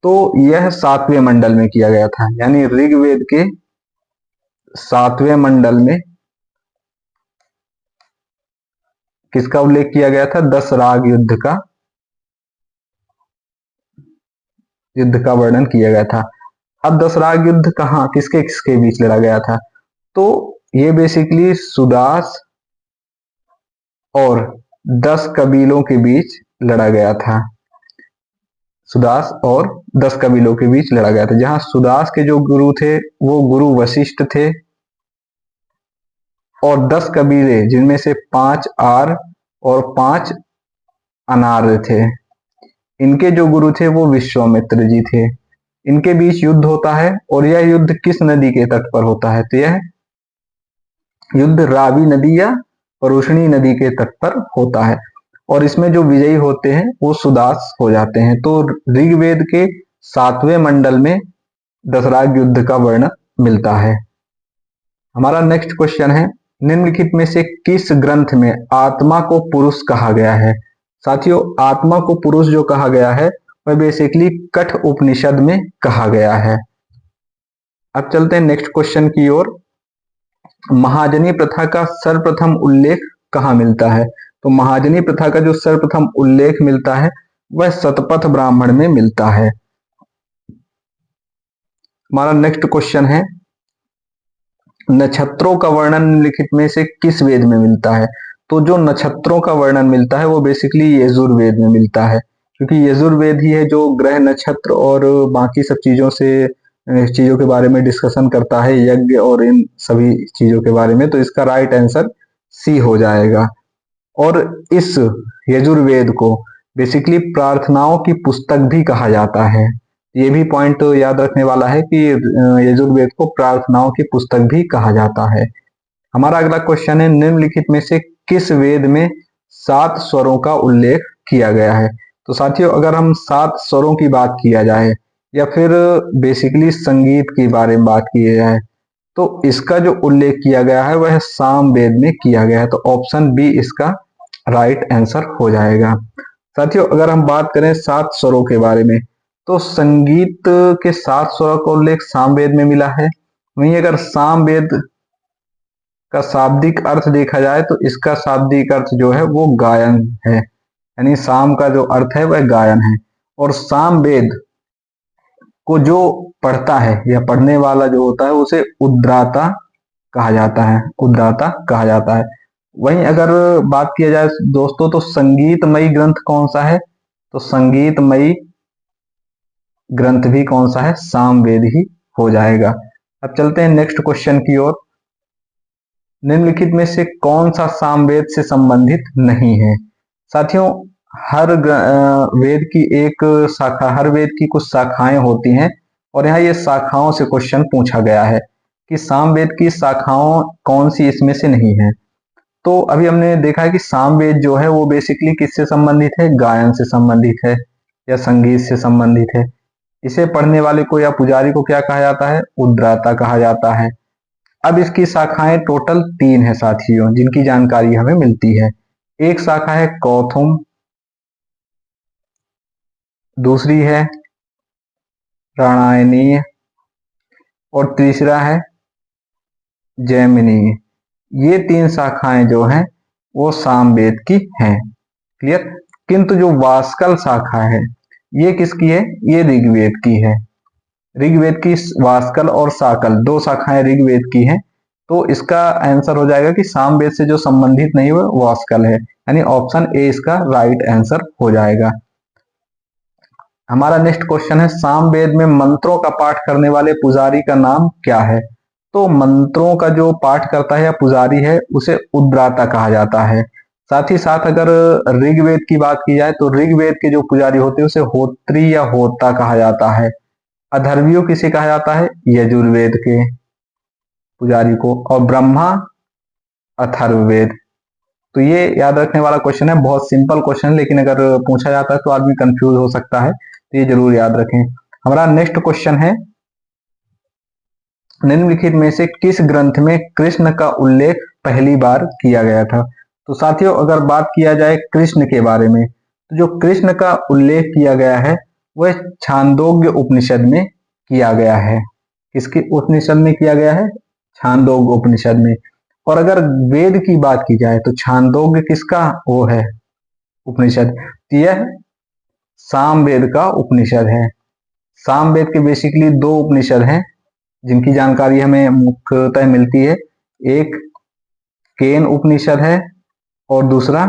[SPEAKER 1] तो यह 7वें मंडल में किया गया था, यानी ऋग्वेद के 7वें मंडल में किसका उल्लेख किया गया था? दशराग युद्ध का वर्णन किया गया था। अब दशराग युद्ध कहाँ किसके किसके बीच लड़ा गया था? तो ये बेसिकली सुदास और 10 कबीलों के बीच लड़ा गया था, सुदास और 10 कबीलों के बीच लड़ा गया था, जहां सुदास के जो गुरु थे वो गुरु वशिष्ठ थे और 10 कबीले जिनमें से 5 आर और 5 अनार थे, इनके जो गुरु थे वो विश्वामित्र जी थे। इनके बीच युद्ध होता है और यह युद्ध किस नदी के तट पर होता है? तो यह युद्ध रावी नदी या परुष्णी नदी के तट पर होता है और इसमें जो विजयी होते हैं वो सुदास हो जाते हैं। तो ऋग्वेद के 7वें मंडल में दशराग युद्ध का वर्णन मिलता है। हमारा नेक्स्ट क्वेश्चन है, निम्नलिखित में से किस ग्रंथ में आत्मा को पुरुष कहा गया है? साथियों आत्मा को पुरुष जो कहा गया है वह बेसिकली कठ उपनिषद में कहा गया है। अब चलते हैं नेक्स्ट क्वेश्चन की ओर। महाजनी प्रथा का सर्वप्रथम उल्लेख कहाँ मिलता है? तो महाजनी प्रथा का जो सर्वप्रथम उल्लेख मिलता है वह शतपथ ब्राह्मण में मिलता है। हमारा नेक्स्ट क्वेश्चन है, नक्षत्रों का वर्णन निम्नलिखित में से किस वेद में मिलता है? तो जो नक्षत्रों का वर्णन मिलता है वो बेसिकली यजुर्वेद में मिलता है, क्योंकि यजुर्वेद ही है जो ग्रह नक्षत्र और बाकी सब चीजों के बारे में डिस्कशन करता है, यज्ञ और इन सभी चीजों के बारे में। तो इसका राइट आंसर सी हो जाएगा। और इस यजुर्वेद को बेसिकली प्रार्थनाओं की पुस्तक भी कहा जाता है। ये भी पॉइंट याद रखने वाला है कि यजुर्वेद को प्रार्थनाओं की पुस्तक भी कहा जाता है। हमारा अगला क्वेश्चन है, निम्नलिखित में से किस वेद में 7 स्वरों का उल्लेख किया गया है? तो साथियों, अगर हम 7 स्वरों की बात किया जाए या फिर बेसिकली संगीत के बारे में बात की जाए, तो इसका जो उल्लेख किया गया है वह साम वेद में किया गया है। तो ऑप्शन बी इसका राइट आंसर हो जाएगा। साथियों, अगर हम बात करें 7 स्वरों के बारे में, तो संगीत के 7 स्वरों का उल्लेख सामवेद में मिला है। वहीं अगर सामवेद का शाब्दिक अर्थ देखा जाए तो इसका शाब्दिक अर्थ जो है वो गायन है, यानी साम का जो अर्थ है वह गायन है। और सामवेद को जो पढ़ता है या पढ़ने वाला जो होता है उसे उद्राता कहा जाता है, उद्राता कहा जाता है। वहीं अगर बात किया जाए दोस्तों, तो संगीतमयी ग्रंथ कौन सा है? तो संगीतमयी ग्रंथ भी कौन सा है? सामवेद ही हो जाएगा। अब चलते हैं नेक्स्ट क्वेश्चन की ओर। निम्नलिखित में से कौन सा सामवेद से संबंधित नहीं है? साथियों, हर वेद की एक शाखा, हर वेद की कुछ शाखाएं होती हैं और यहाँ ये शाखाओं से क्वेश्चन पूछा गया है कि सामवेद की शाखाओं कौन सी इसमें से नहीं है। तो अभी हमने देखा है कि सामवेद जो है वो बेसिकली किससे संबंधित है? गायन से संबंधित है या संगीत से संबंधित है। इसे पढ़ने वाले को या पुजारी को क्या कहा जाता है? उद्राता कहा जाता है। अब इसकी शाखाएं टोटल 3 है साथियों, जिनकी जानकारी हमें मिलती है। एक शाखा है कौथुम, दूसरी है राणायनीय और तीसरा है जैमिनीय। ये 3 शाखाएं जो हैं वो सामवेद की हैं। क्लियर? किंतु जो वास्कल शाखा है ये किसकी है? ये ऋग्वेद की है। ऋग्वेद की वास्कल और साकल 2 शाखाएं ऋग्वेद की हैं। तो इसका आंसर हो जाएगा कि सामवेद से जो संबंधित नहीं हुआ वास्कल है, यानी ऑप्शन ए इसका राइट आंसर हो जाएगा। हमारा नेक्स्ट क्वेश्चन है, सामवेद में मंत्रों का पाठ करने वाले पुजारी का नाम क्या है? तो मंत्रों का जो पाठ करता है या पुजारी है उसे उद्राता कहा जाता है। साथ ही साथ अगर ऋग्वेद की बात की जाए तो ऋग्वेद के जो पुजारी होते हैं उसे होत्री या होता कहा जाता है। अथर्वणियों किसे कहा जाता है? यजुर्वेद के पुजारी को। और ब्रह्मा अथर्ववेद। तो ये याद रखने वाला क्वेश्चन है, बहुत सिंपल क्वेश्चन, लेकिन अगर पूछा जाता है तो आदमी कंफ्यूज हो सकता है, तो ये जरूर याद रखें। हमारा नेक्स्ट क्वेश्चन है, निम्नलिखित में से किस ग्रंथ में कृष्ण का उल्लेख पहली बार किया गया था? तो साथियों, अगर बात किया जाए कृष्ण के बारे में, तो जो कृष्ण का उल्लेख किया गया है वह छांदोग्य उपनिषद में किया गया है। किसके उपनिषद में किया गया है? छांदोग्य उपनिषद में। और अगर वेद की बात की जाए तो छांदोग्य किसका वो है उपनिषद? यह सामवेद का उपनिषद है। सामवेद के बेसिकली 2 उपनिषद हैं जिनकी जानकारी हमें मुख्यतः मिलती है। एक केन उपनिषद है और दूसरा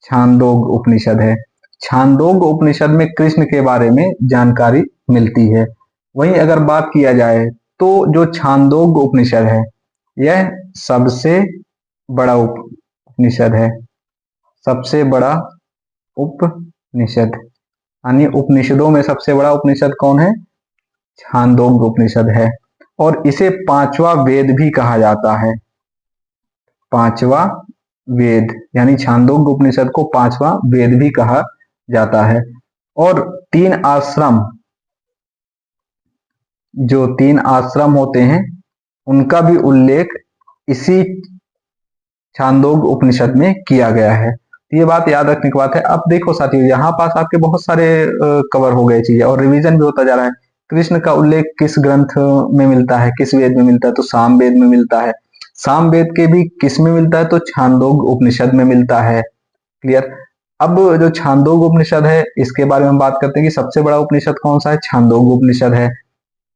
[SPEAKER 1] छांदोग्य उपनिषद है। छांदोग्य उपनिषद में कृष्ण के बारे में जानकारी मिलती है। वहीं अगर बात किया जाए तो जो छांदोग्य उपनिषद है यह सबसे बड़ा उपनिषद है, सबसे बड़ा उपनिषद, यानी उपनिषदों में सबसे बड़ा उपनिषद कौन है? छांदोग्य उपनिषद है। और इसे 5वां वेद भी कहा जाता है। 5वां वेद, यानी छांदोग्य उपनिषद को 5वां वेद भी कहा जाता है। और 3 आश्रम, जो 3 आश्रम होते हैं उनका भी उल्लेख इसी छांदोग्य उपनिषद में किया गया है। ये बात याद रखने की बात है। अब देखो साथियों, यहाँ पास आपके बहुत सारे कवर हो गए चीजें और रिवीजन भी होता जा रहा है। कृष्ण का उल्लेख किस ग्रंथ में मिलता है, किस वेद में मिलता है? तो सामवेद में मिलता है। सामवेद के भी किस में मिलता है, तो छांदोग्य उपनिषद में मिलता है। क्लियर। अब जो छांदोग्य उपनिषद है इसके बारे में बात करते हैं कि सबसे बड़ा उपनिषद कौन सा है, छांदोग्य उपनिषद है,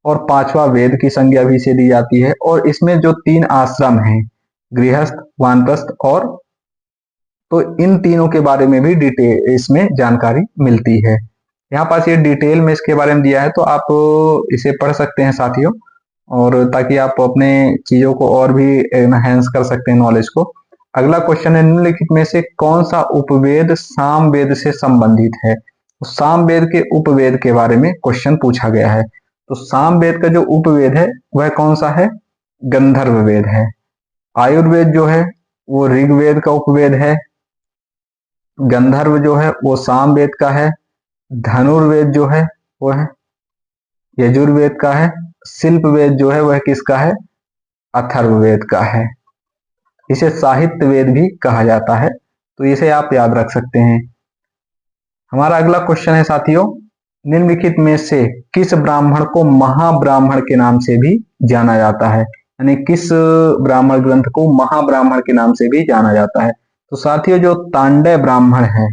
[SPEAKER 1] और पांचवा वेद की संज्ञा भी इसे दी जाती है। और इसमें जो 3 आश्रम हैं, गृहस्थ, वानप्रस्थ और, तो इन तीनों के बारे में भी डिटेल इसमें जानकारी मिलती है। यहाँ पास ये डिटेल में इसके बारे में दिया है, तो आप इसे पढ़ सकते हैं साथियों, और ताकि आप अपने चीजों को और भी एनहेंस कर सकते हैं नॉलेज को। अगला क्वेश्चन है, निम्नलिखित में से कौन सा उपवेद सामवेद से संबंधित है। तो सामवेद के उपवेद के बारे में क्वेश्चन पूछा गया है। तो सामवेद का जो उपवेद है वह कौन सा है, गंधर्व वेद है। आयुर्वेद जो है वो ऋग्वेद का उपवेद है। गंधर्व जो है वो सामवेद का है। धनुर्वेद जो है वो है यजुर्वेद का है। शिल्प वेद जो है वह किसका है, अथर्ववेद का है। इसे साहित्य वेद भी कहा जाता है, तो इसे आप याद रख सकते हैं। हमारा अगला क्वेश्चन है साथियों, निम्नलिखित में से किस ब्राह्मण को महाब्राह्मण के नाम से भी जाना जाता है, यानी किस ब्राह्मण ग्रंथ को महाब्राह्मण के नाम से भी जाना जाता है। तो साथियों जो तांडव ब्राह्मण है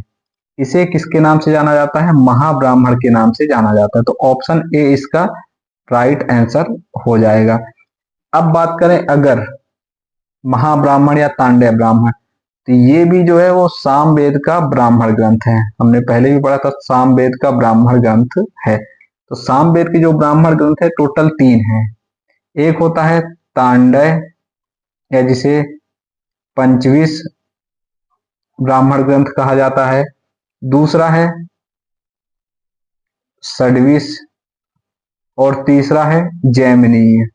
[SPEAKER 1] इसे किसके नाम से जाना जाता है, महाब्राह्मण के नाम से जाना जाता है। तो ऑप्शन ए इसका राइट आंसर हो जाएगा। अब बात करें अगर महाब्राह्मण या तांडव ब्राह्मण, तो ये भी जो है वो सामवेद का ब्राह्मण ग्रंथ है। हमने पहले भी पढ़ा था सामवेद का ब्राह्मण ग्रंथ है। तो सामवेद के जो ब्राह्मण ग्रंथ है टोटल 3 हैं। एक होता है तांडव, या जिसे पंचविश ब्राह्मण ग्रंथ कहा जाता है। दूसरा है षड्विश, और तीसरा है जैमिनीय।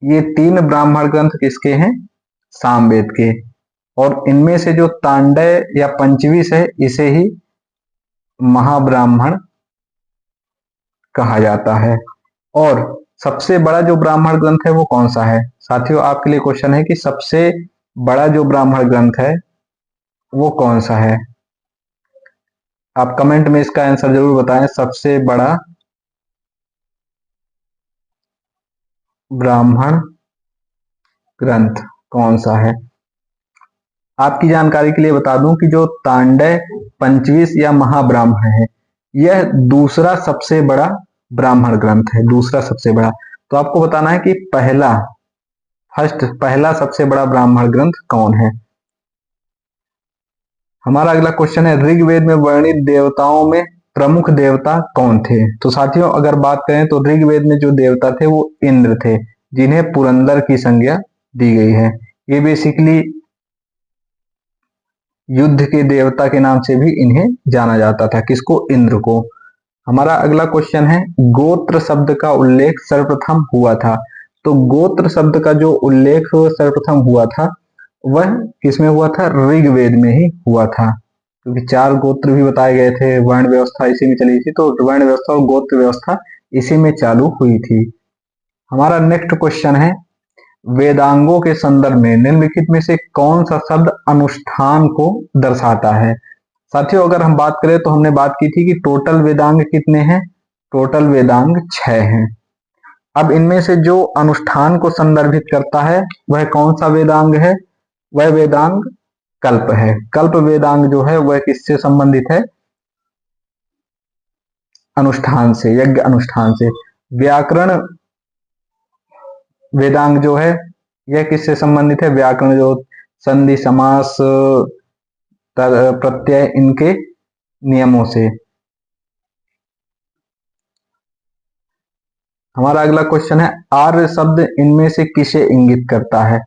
[SPEAKER 1] ये 3 ब्राह्मण ग्रंथ किसके हैं, सामवेद के। और इनमें से जो तांडव या पंचविश है इसे ही महाब्राह्मण कहा जाता है। और सबसे बड़ा जो ब्राह्मण ग्रंथ है वो कौन सा है। साथियों आपके लिए क्वेश्चन है कि सबसे बड़ा जो ब्राह्मण ग्रंथ है वो कौन सा है। आप कमेंट में इसका आंसर जरूर बताएं, सबसे बड़ा ब्राह्मण ग्रंथ कौन सा है। आपकी जानकारी के लिए बता दूं कि जो तांडव, पंचविश या महाब्राह्मण है यह दूसरा सबसे बड़ा ब्राह्मण ग्रंथ है, दूसरा सबसे बड़ा। तो आपको बताना है कि पहला सबसे बड़ा ब्राह्मण ग्रंथ कौन है। हमारा अगला क्वेश्चन है, ऋग्वेद में वर्णित देवताओं में प्रमुख देवता कौन थे। तो साथियों अगर बात करें तो ऋग्वेद में जो देवता थे वो इंद्र थे, जिन्हें पुरंदर की संज्ञा दी गई है। ये बेसिकली युद्ध के देवता के नाम से भी इन्हें जाना जाता था, किसको, इंद्र को। हमारा अगला क्वेश्चन है, गोत्र शब्द का उल्लेख सर्वप्रथम हुआ था। तो गोत्र शब्द का जो उल्लेख सर्वप्रथम हुआ था वह किसमें हुआ था, ऋग्वेद में ही हुआ था, क्योंकि 4 गोत्र भी बताए गए थे, वर्ण व्यवस्था इसी में चली थी, तो वर्ण व्यवस्था और गोत्र व्यवस्था इसी में चालू हुई थी। हमारा नेक्स्ट क्वेश्चन है, वेदांगों के संदर्भ में निम्नलिखित में से कौन सा शब्द अनुष्ठान को दर्शाता है। साथियों अगर हम बात करें तो हमने बात की थी कि टोटल वेदांग कितने हैं, टोटल वेदांग 6 हैं। अब इनमें से जो अनुष्ठान को संदर्भित करता है वह कौन सा वेदांग है, वह वेदांग कल्प है। कल्प वेदांग जो है वह किससे संबंधित है, अनुष्ठान से, यज्ञ अनुष्ठान से। व्याकरण वेदांग जो है यह किससे संबंधित है, व्याकरण जो संधि, समास, प्रत्यय, इनके नियमों से। हमारा अगला क्वेश्चन है, आर्य शब्द इनमें से किसे इंगित करता है।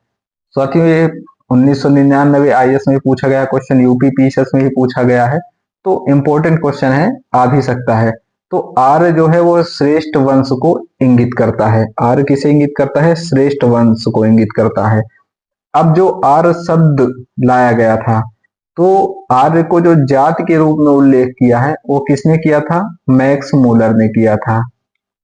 [SPEAKER 1] साथियों ये 1999 आईएएस में पूछा गया क्वेश्चन, यूपी पीसीएस में भी पूछा गया है, तो इंपॉर्टेंट क्वेश्चन है, आ भी सकता है। तो आर्य जो है वो श्रेष्ठ वंश को इंगित करता है। आर्य किसे इंगित करता है, श्रेष्ठ वंश को इंगित करता है। अब जो आर्य शब्द लाया गया था, तो आर्य को जो जाति के रूप में उल्लेख किया है वो किसने किया था, मैक्स मूलर ने किया था।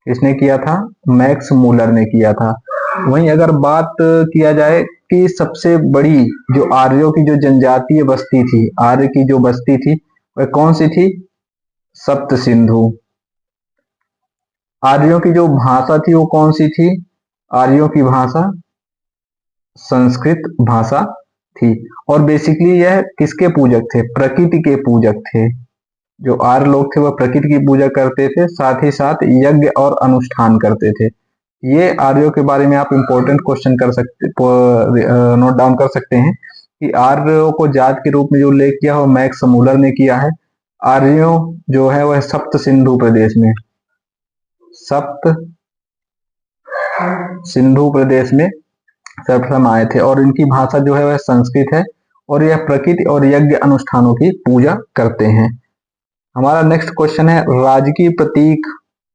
[SPEAKER 1] किसने किया था, मैक्स मूलर ने किया था। वहीं अगर बात किया जाए कि सबसे बड़ी जो आर्यों की जो जनजातीय बस्ती थी, आर्य की जो बस्ती थी वह कौन सी थी, सप्त सिंधु। आर्यों की जो भाषा थी वो कौन सी थी, आर्यों की भाषा संस्कृत भाषा थी। और बेसिकली यह किसके पूजक थे? प्रकृति के पूजक थे। जो आर्य लोग थे वह प्रकृति की पूजा करते थे, साथ ही साथ यज्ञ और अनुष्ठान करते थे। ये आर्यों के बारे में आप इंपॉर्टेंट क्वेश्चन कर सकते, नोट डाउन कर सकते हैं कि आर्यों को जात के रूप में जो उल्लेख किया वो मैक्स मूलर ने किया है। आर्यों जो है वह सप्त सिंधु प्रदेश में, सप्त सिंधु प्रदेश में सर्वप्रथम आए थे, और इनकी भाषा जो है वह संस्कृत है, और यह प्रकृति और यज्ञ अनुष्ठानों की पूजा करते हैं। हमारा नेक्स्ट क्वेश्चन है, राजकीय प्रतीक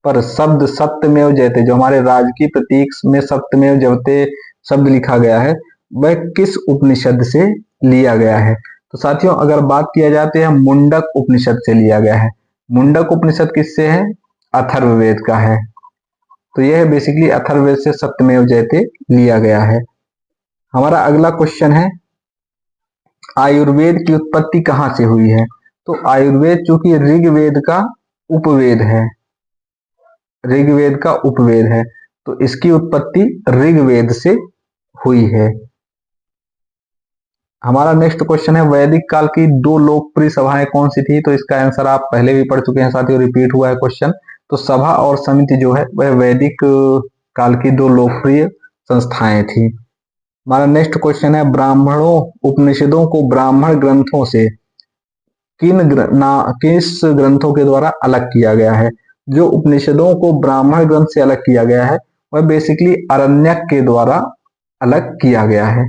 [SPEAKER 1] पर शब्द सत्यमेव जयते, जो हमारे राजकीय प्रतीक में सत्यमेव जयते शब्द लिखा गया है वह किस उपनिषद से लिया गया है? तो साथियों अगर बात किया जाती है मुंडक उपनिषद से लिया गया है। मुंडक उपनिषद किससे है? अथर्ववेद का है। तो यह बेसिकली अथर्ववेद से सत्यमेव जयते लिया गया है। हमारा अगला क्वेश्चन है, आयुर्वेद की उत्पत्ति कहां से हुई है? तो आयुर्वेद चूंकि ऋग्वेद का उपवेद है, ऋग्वेद का उपवेद है, तो इसकी उत्पत्ति ऋग्वेद से हुई है। हमारा नेक्स्ट क्वेश्चन है, वैदिक काल की दो लोकप्रिय सभाएं कौन सी थी? तो इसका आंसर आप पहले भी पढ़ चुके हैं साथियों, रिपीट हुआ है क्वेश्चन। तो सभा और समिति जो है वह वैदिक काल की दो लोकप्रिय संस्थाएं थी। हमारा नेक्स्ट क्वेश्चन है, ब्राह्मणों उपनिषदों को ब्राह्मण ग्रंथों से किस ग्रंथों के द्वारा अलग किया गया है? जो उपनिषदों को ब्राह्मण ग्रंथ से अलग किया गया है वह बेसिकली आरण्यक के द्वारा अलग किया गया है।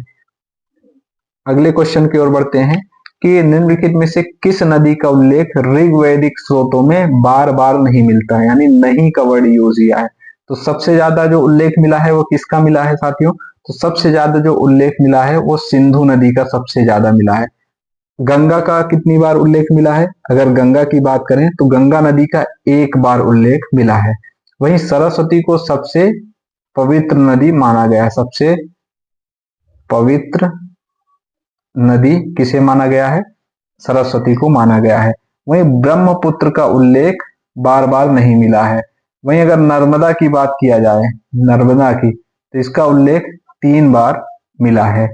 [SPEAKER 1] अगले क्वेश्चन की ओर बढ़ते हैं कि निम्नलिखित में से किस नदी का उल्लेख ऋग्वैदिक स्रोतों में बार बार नहीं मिलता है, यानी नहीं का वर्ड यूज किया है? तो सबसे ज्यादा जो उल्लेख मिला है वो किसका मिला है साथियों? तो सबसे ज्यादा जो उल्लेख मिला है वो सिंधु नदी का सबसे ज्यादा मिला है। गंगा का कितनी बार उल्लेख मिला है? अगर गंगा की बात करें तो गंगा नदी का एक बार उल्लेख मिला है। वहीं सरस्वती को सबसे पवित्र नदी माना गया है। सबसे पवित्र नदी किसे माना गया है? सरस्वती को माना गया है। वहीं ब्रह्मपुत्र का उल्लेख बार बार नहीं मिला है। वहीं अगर नर्मदा की बात किया जाए, नर्मदा की, तो इसका उल्लेख 3 बार मिला है।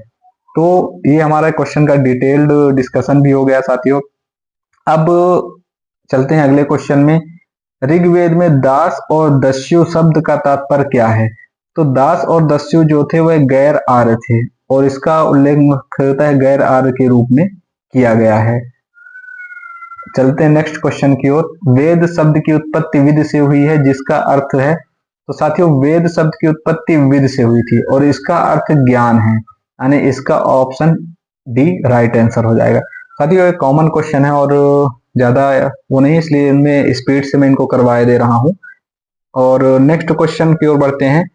[SPEAKER 1] तो ये हमारा क्वेश्चन का डिटेल्ड डिस्कशन भी हो गया साथियों। अब चलते हैं अगले क्वेश्चन में। ऋग्वेद में दास और दस्यु शब्द का तात्पर्य क्या है? तो दास और दस्यु जो थे वह गैर आर्य थे, और इसका उल्लेख मुख्यतः है गैर आर्य के रूप में किया गया है। चलते हैं नेक्स्ट क्वेश्चन की ओर। वेद शब्द की उत्पत्ति विद से हुई है, जिसका अर्थ है, तो साथियों वेद शब्द की उत्पत्ति विद से हुई थी और इसका अर्थ ज्ञान है, यानी इसका ऑप्शन डी राइट आंसर हो जाएगा। साथियों एक कॉमन क्वेश्चन है और ज्यादा वो नहीं, इसलिए इनमें स्पीड से मैं इनको करवाए दे रहा हूं। और नेक्स्ट क्वेश्चन की ओर बढ़ते हैं।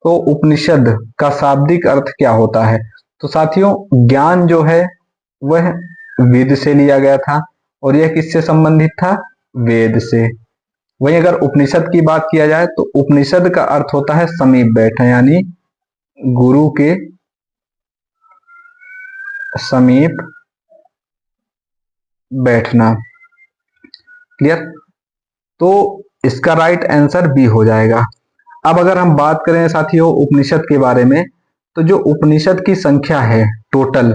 [SPEAKER 1] तो उपनिषद का शाब्दिक अर्थ क्या होता है? तो साथियों ज्ञान जो है वह वेद से लिया गया था, और यह किससे संबंधित था? वेद से। वहीं अगर उपनिषद की बात किया जाए तो उपनिषद का अर्थ होता है समीप बैठना, यानी गुरु के समीप बैठना। क्लियर? तो इसका राइट आंसर बी हो जाएगा। अब अगर हम बात करें साथियों उपनिषद के बारे में, तो जो उपनिषद की संख्या है टोटल,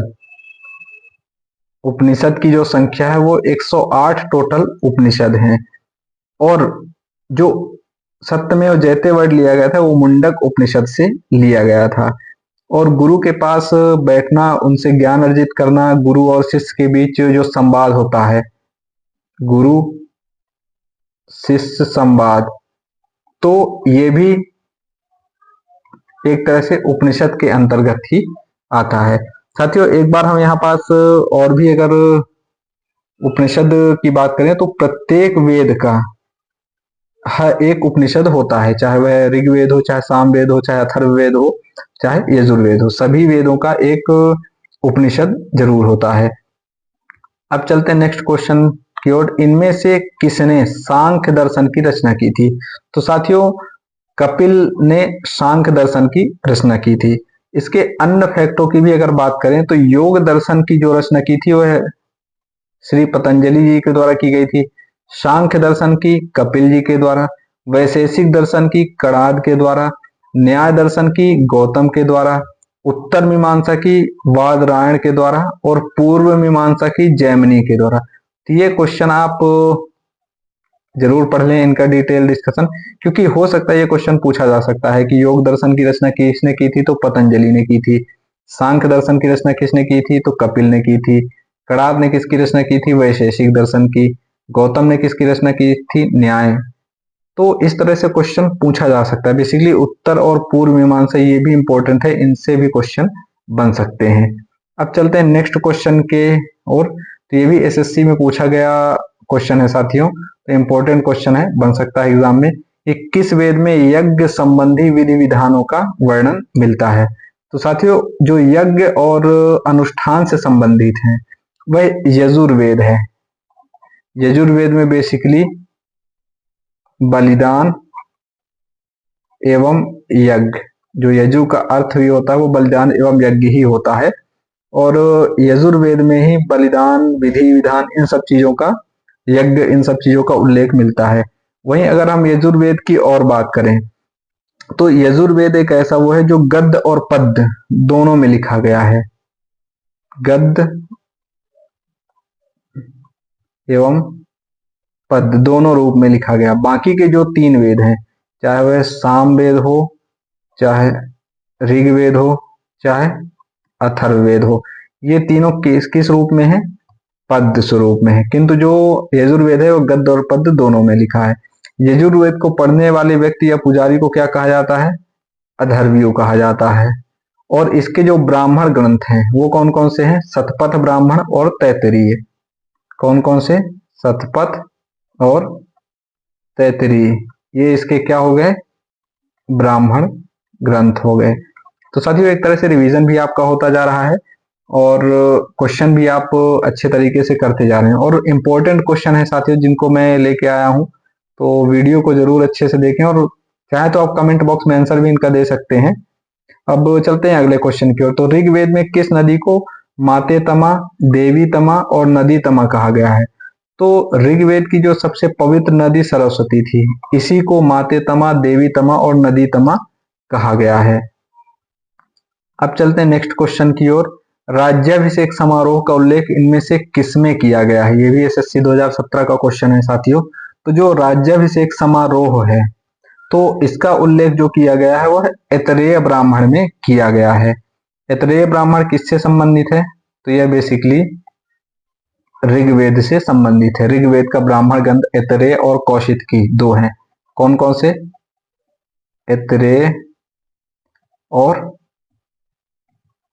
[SPEAKER 1] उपनिषद की जो संख्या है वो 108 टोटल उपनिषद हैं। और जो सत्यमेव जयते वर्ड लिया गया था वो मुंडक उपनिषद से लिया गया था। और गुरु के पास बैठना, उनसे ज्ञान अर्जित करना, गुरु और शिष्य के बीच जो संवाद होता है, गुरु शिष्य संवाद, तो ये भी एक तरह से उपनिषद के अंतर्गत ही आता है। साथियों एक बार हम यहाँ पास और भी अगर उपनिषद की बात करें तो प्रत्येक वेद का हर एक उपनिषद होता है, चाहे वह ऋग्वेद हो, चाहे सामवेद हो, चाहे अथर्ववेद हो, चाहे यजुर्वेद हो, सभी वेदों का एक उपनिषद जरूर होता है। अब चलते हैं नेक्स्ट क्वेश्चन की ओर। इनमें से किसने सांख्य दर्शन की रचना की थी? तो साथियों कपिल ने सांख्य दर्शन की रचना की थी। इसके अन्य फैक्टों की भी अगर बात करें तो योग दर्शन की जो रचना की थी वह श्री पतंजलि जी के द्वारा की गई थी, सांख्य दर्शन की कपिल जी के द्वारा, वैशेषिक दर्शन की कणाद के द्वारा, न्याय दर्शन की गौतम के द्वारा, उत्तर मीमांसा की बादरायण के द्वारा और पूर्व मीमांसा की जैमिनी के द्वारा। तो ये क्वेश्चन आप जरूर पढ़ लें, इनका डिटेल डिस्कशन, क्योंकि हो सकता है ये क्वेश्चन पूछा जा सकता है कि योग दर्शन की रचना किसने की थी, तो पतंजलि ने की थी। सांख्य दर्शन की रचना किसने की थी, तो कपिल ने की थी। कणाद ने किसकी रचना की थी, वैशेषिक दर्शन की। गौतम ने किसकी रचना की थी, न्याय। तो इस तरह से क्वेश्चन पूछा जा सकता है। बेसिकली उत्तर और पूर्व मीमांसा ये भी इंपॉर्टेंट है, इनसे भी क्वेश्चन बन सकते हैं। अब चलते हैं नेक्स्ट क्वेश्चन के और। तो ये भी एसएससी में पूछा गया क्वेश्चन है साथियों, तो इंपॉर्टेंट क्वेश्चन है, बन सकता है एग्जाम में। कि किस वेद में यज्ञ संबंधी विधि विधानों का वर्णन मिलता है। तो साथियों जो यज्ञ और अनुष्ठान से संबंधित है वह यजुर्वेद है। यजुर्वेद में बेसिकली बलिदान एवं यज्ञ, जो यजु का अर्थ भी होता है वो बलिदान एवं यज्ञ ही होता है। और यजुर्वेद में ही बलिदान, विधि विधान, इन सब चीजों का, यज्ञ, इन सब चीजों का उल्लेख मिलता है। वहीं अगर हम यजुर्वेद की और बात करें तो यजुर्वेद एक ऐसा वो है जो गद्य और पद्य दोनों में लिखा गया है। गद्य एवं पद्य दोनों रूप में लिखा गया। बाकी के जो 3 वेद हैं, चाहे वह सामवेद हो, चाहे ऋग्वेद हो, चाहे अथर्ववेद हो, ये तीनों किस किस रूप में है, पद्य स्वरूप में है। किंतु जो यजुर्वेद है वो गद्य और पद्य दोनों में लिखा है। यजुर्वेद को पढ़ने वाले व्यक्ति या पुजारी को क्या कहा जाता है, अधर्वियों कहा जाता है। और इसके जो ब्राह्मण ग्रंथ हैं वो कौन कौन से हैं, शतपथ ब्राह्मण और तैत्तिरीय। कौन कौन से, शतपथ और तैत्तिरीय, ये इसके क्या हो गए, ब्राह्मण ग्रंथ हो गए। तो साथियों एक तरह से रिवीजन भी आपका होता जा रहा है और क्वेश्चन भी आप अच्छे तरीके से करते जा रहे हैं। और इम्पोर्टेंट क्वेश्चन है साथियों जिनको मैं लेके आया हूं, तो वीडियो को जरूर अच्छे से देखें और चाहे तो आप कमेंट बॉक्स में आंसर भी इनका दे सकते हैं। अब चलते हैं अगले क्वेश्चन की ओर। तो ऋग्वेद में किस नदी को माते तमा, देवी तमा और नदी तमा कहा गया है। तो ऋग्वेद की जो सबसे पवित्र नदी सरस्वती थी, इसी को माते तमा, देवी तमा और नदी तमा कहा गया है। अब चलते हैं नेक्स्ट क्वेश्चन की ओर। राज्याभिषेक समारोह का उल्लेख इनमें से किसमें किया गया है। ये भी एसएससी 2017 का क्वेश्चन है साथियों। तो जो राज्याभिषेक समारोह है तो इसका उल्लेख जो किया गया है वह ऐतरेय ब्राह्मण में किया गया है। ऐतरेय ब्राह्मण किससे संबंधित है, तो यह बेसिकली ऋग्वेद से संबंधित है। ऋग्वेद का ब्राह्मण ग्रंथ ऐतरेय और कौशितकी दो हैं। कौन कौन से, ऐतरेय और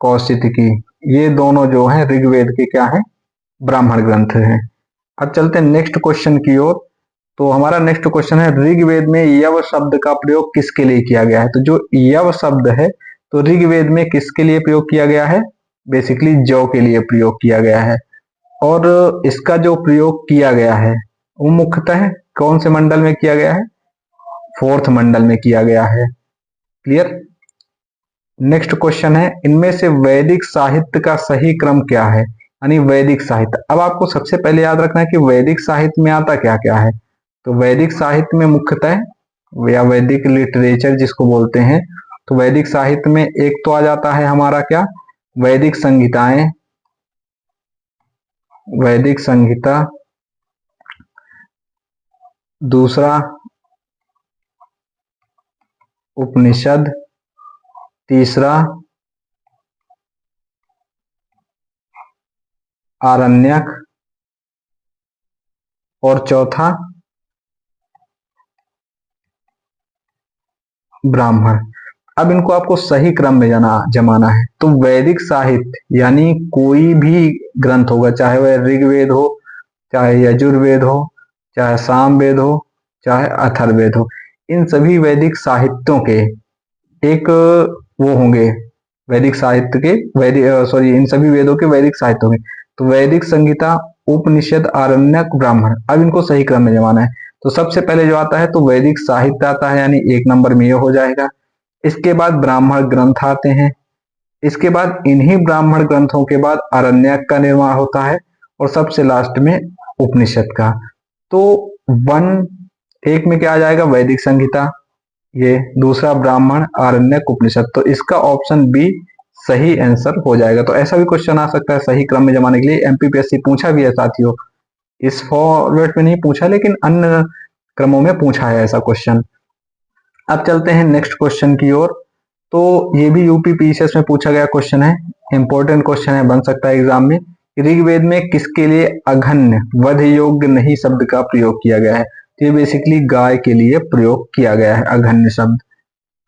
[SPEAKER 1] कौशितकी, ये दोनों जो हैं ऋग्वेद के क्या हैं, ब्राह्मण ग्रंथ हैं। अब चलते हैं नेक्स्ट क्वेश्चन की ओर। तो हमारा नेक्स्ट क्वेश्चन है, ऋग्वेद में यव शब्द का प्रयोग किसके लिए किया गया है। तो जो यव शब्द है तो ऋग्वेद में किसके लिए प्रयोग किया गया है, बेसिकली जौ के लिए प्रयोग किया गया है। और इसका जो प्रयोग किया गया है वो मुख्यतः कौन से मंडल में किया गया है, 4th मंडल में किया गया है। क्लियर। नेक्स्ट क्वेश्चन है, इनमें से वैदिक साहित्य का सही क्रम क्या है, यानी वैदिक साहित्य। अब आपको सबसे पहले याद रखना है कि वैदिक साहित्य में आता क्या क्या है। तो वैदिक साहित्य में मुख्यतः, या वैदिक लिटरेचर जिसको बोलते हैं, तो वैदिक साहित्य में एक तो आ जाता है हमारा क्या, वैदिक संहिताएं, वैदिक संहिता, दूसरा उपनिषद, तीसरा आरण्यक और चौथा ब्राह्मण। अब इनको आपको सही क्रम में जमाना है। तो वैदिक साहित्य यानी कोई भी ग्रंथ होगा, चाहे वह ऋग्वेद हो, चाहे यजुर्वेद हो, चाहे सामवेद हो, चाहे अथर्ववेद हो, इन सभी वैदिक साहित्यों के एक वो होंगे, वैदिक साहित्य के इन सभी वेदों के वैदिक साहित्य होंगे। तो वैदिक संहिता, उपनिषद, आरण्यक, ब्राह्मण। अब इनको सही क्रम में जमाना है। तो सबसे पहले जो आता है तो वैदिक साहित्य आता है, यानी 1 नंबर में ये हो जाएगा। इसके बाद ब्राह्मण ग्रंथ आते हैं। इसके बाद इन्हीं ब्राह्मण ग्रंथों के बाद आरण्यक का निर्माण होता है और सबसे लास्ट में उपनिषद का। तो 1 में क्या आ जाएगा, वैदिक संहिता, ये दूसरा ब्राह्मण, आरण्यक, उपनिषद। तो इसका ऑप्शन बी सही आंसर हो जाएगा। तो ऐसा भी क्वेश्चन आ सकता है सही क्रम में जमाने के लिए, एमपीपीएससी पूछा भी है साथियों, इस फॉर्मेट में नहीं पूछा लेकिन अन्य क्रमों में पूछा है ऐसा क्वेश्चन। अब चलते हैं नेक्स्ट क्वेश्चन की ओर। तो ये भी यूपी पीसीएस में पूछा गया क्वेश्चन है, इंपॉर्टेंट क्वेश्चन है, बन सकता है एग्जाम में। ऋग्वेद में किसके लिए अघन्य वध योग्य नहीं शब्द का प्रयोग किया गया है? तो ये बेसिकली गाय के लिए प्रयोग किया गया है अघन्य शब्द।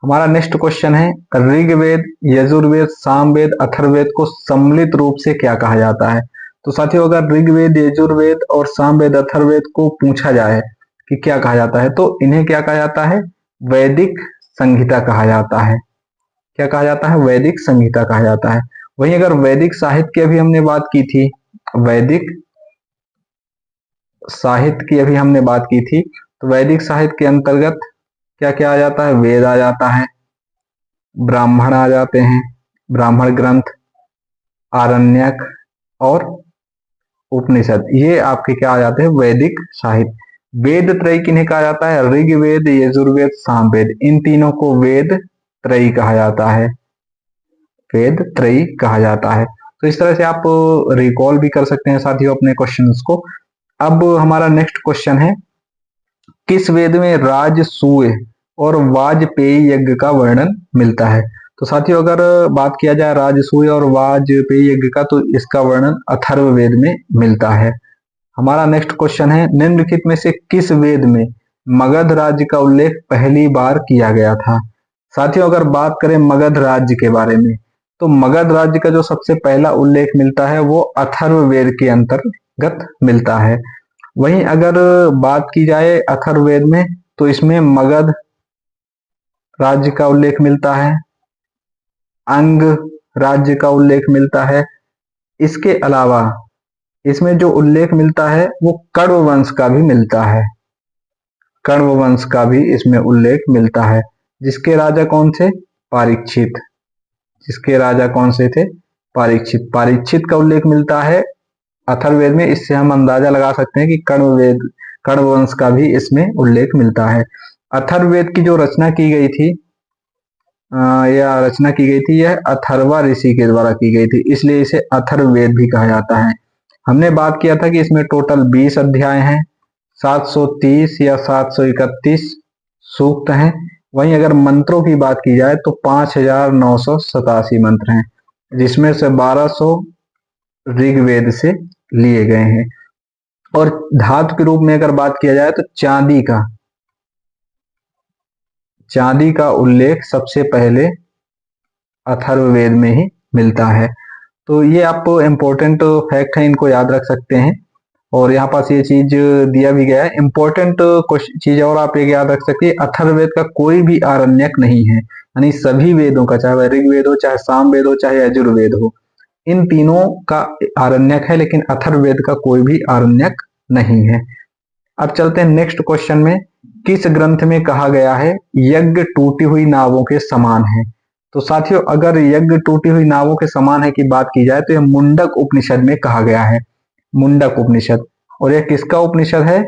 [SPEAKER 1] हमारा नेक्स्ट क्वेश्चन है, ऋग्वेद, यजुर्वेद, सामवेद, अथर्ववेद को सम्मिलित रूप से क्या कहा जाता है? तो साथियों अगर ऋग्वेद, यजुर्वेद और सामवेद, अथर्ववेद को पूछा जाए कि क्या कहा जाता है, तो इन्हें क्या कहा जाता है? वैदिक संहिता कहा जाता है। क्या कहा जाता है? वैदिक संहिता कहा जाता है। वहीं अगर वैदिक साहित्य की अभी हमने बात की थी, वैदिक साहित्य की अभी हमने बात की थी, तो वैदिक साहित्य के अंतर्गत क्या क्या आ जाता है? वेद आ जाता है, ब्राह्मण आ जाते हैं, ब्राह्मण ग्रंथ, आरण्यक और उपनिषद, ये आपके क्या आ जाते हैं? वैदिक साहित्य। वेद त्रयी किन्हें कहा जाता है? ऋग्वेद, यजुर्वेद, सामवेद, इन तीनों को वेद त्रयी कहा जाता है, वेद त्रयी कहा जाता है। तो इस तरह से आप रिकॉल भी कर सकते हैं साथियों अपने क्वेश्चंस को। अब हमारा नेक्स्ट क्वेश्चन है, किस वेद में राजसूय और वाजपेयी यज्ञ का वर्णन मिलता है? तो साथियों अगर बात किया जाए राजसूय और वाजपेयी यज्ञ का, तो इसका वर्णन अथर्ववेद में मिलता है। हमारा नेक्स्ट क्वेश्चन है, निम्नलिखित में से किस वेद में मगध राज्य का उल्लेख पहली बार किया गया था? साथियों अगर बात करें मगध राज्य के बारे में, तो मगध राज्य का जो सबसे पहला उल्लेख मिलता है वो अथर्ववेद के अंतर्गत मिलता है। वहीं अगर बात की जाए अथर्ववेद में, तो इसमें मगध राज्य का उल्लेख मिलता है, अंग राज्य का उल्लेख मिलता है। इसके अलावा इसमें जो उल्लेख मिलता है वो कण्व वंश का भी मिलता है, कण्व वंश का भी इसमें उल्लेख मिलता है, जिसके राजा कौन थे? परीक्षित। जिसके राजा कौन से थे? परीक्षित। परीक्षित का उल्लेख मिलता है अथर्ववेद में। इससे हम अंदाजा लगा सकते हैं कि कण्व वंश का भी इसमें उल्लेख मिलता है। अथर्ववेद की जो रचना की गई थी, यह अथर्वा ऋषि के द्वारा की गई थी, इसलिए इसे अथर्ववेद भी कहा जाता है। हमने बात किया था कि इसमें टोटल 20 अध्याय हैं, 730 या 731 सूक्त हैं। वहीं अगर मंत्रों की बात की जाए तो 5987 मंत्र हैं, जिसमें से 1200 ऋग्वेद से लिए गए हैं। और धातु के रूप में अगर बात किया जाए तो चांदी का उल्लेख सबसे पहले अथर्ववेद में ही मिलता है। तो ये आप इंपॉर्टेंट फैक्ट है, इनको याद रख सकते हैं। और यहाँ पास ये चीज दिया भी गया है इंपॉर्टेंट चीज, और आप एक याद रख सकते हैं, अथर्ववेद का कोई भी आरण्यक नहीं है, यानी सभी वेदों का, चाहे वह ऋग्वेद हो, चाहे सामवेद हो, चाहे यजुर्वेद हो, इन तीनों का आरण्यक है, लेकिन अथर्ववेद का कोई भी आरण्यक नहीं है। अब चलते हैं नेक्स्ट क्वेश्चन में, किस ग्रंथ में कहा गया है यज्ञ टूटी हुई नावों के समान है? तो साथियों अगर यज्ञ टूटी हुई नावों के समान है की बात की जाए तो यह मुंडक उपनिषद में कहा गया है, मुंडक उपनिषद। और यह किसका उपनिषद है?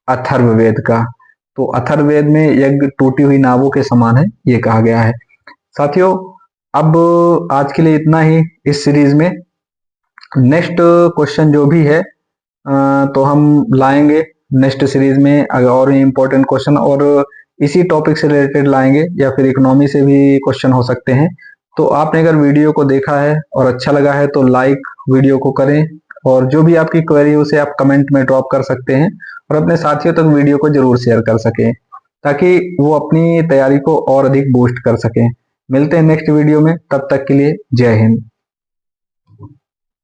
[SPEAKER 1] अथर्ववेद का। तो अथर्ववेद में यज्ञ टूटी हुई नावों के समान है, ये कहा गया है। साथियों अब आज के लिए इतना ही इस सीरीज में। नेक्स्ट क्वेश्चन जो भी है तो हम लाएंगे नेक्स्ट सीरीज में और इम्पोर्टेंट क्वेश्चन, और इसी टॉपिक से रिलेटेड लाएंगे, या फिर इकोनॉमी से भी क्वेश्चन हो सकते हैं। तो आपने अगर वीडियो को देखा है और अच्छा लगा है तो लाइक वीडियो को करें, और जो भी आपकी क्वेरी है उसे आप कमेंट में ड्रॉप कर सकते हैं, और अपने साथियों तक वीडियो को जरूर शेयर कर सकें, ताकि वो अपनी तैयारी को और अधिक बूस्ट कर सकें। मिलते हैं नेक्स्ट वीडियो में, तब तक के लिए जय हिंद।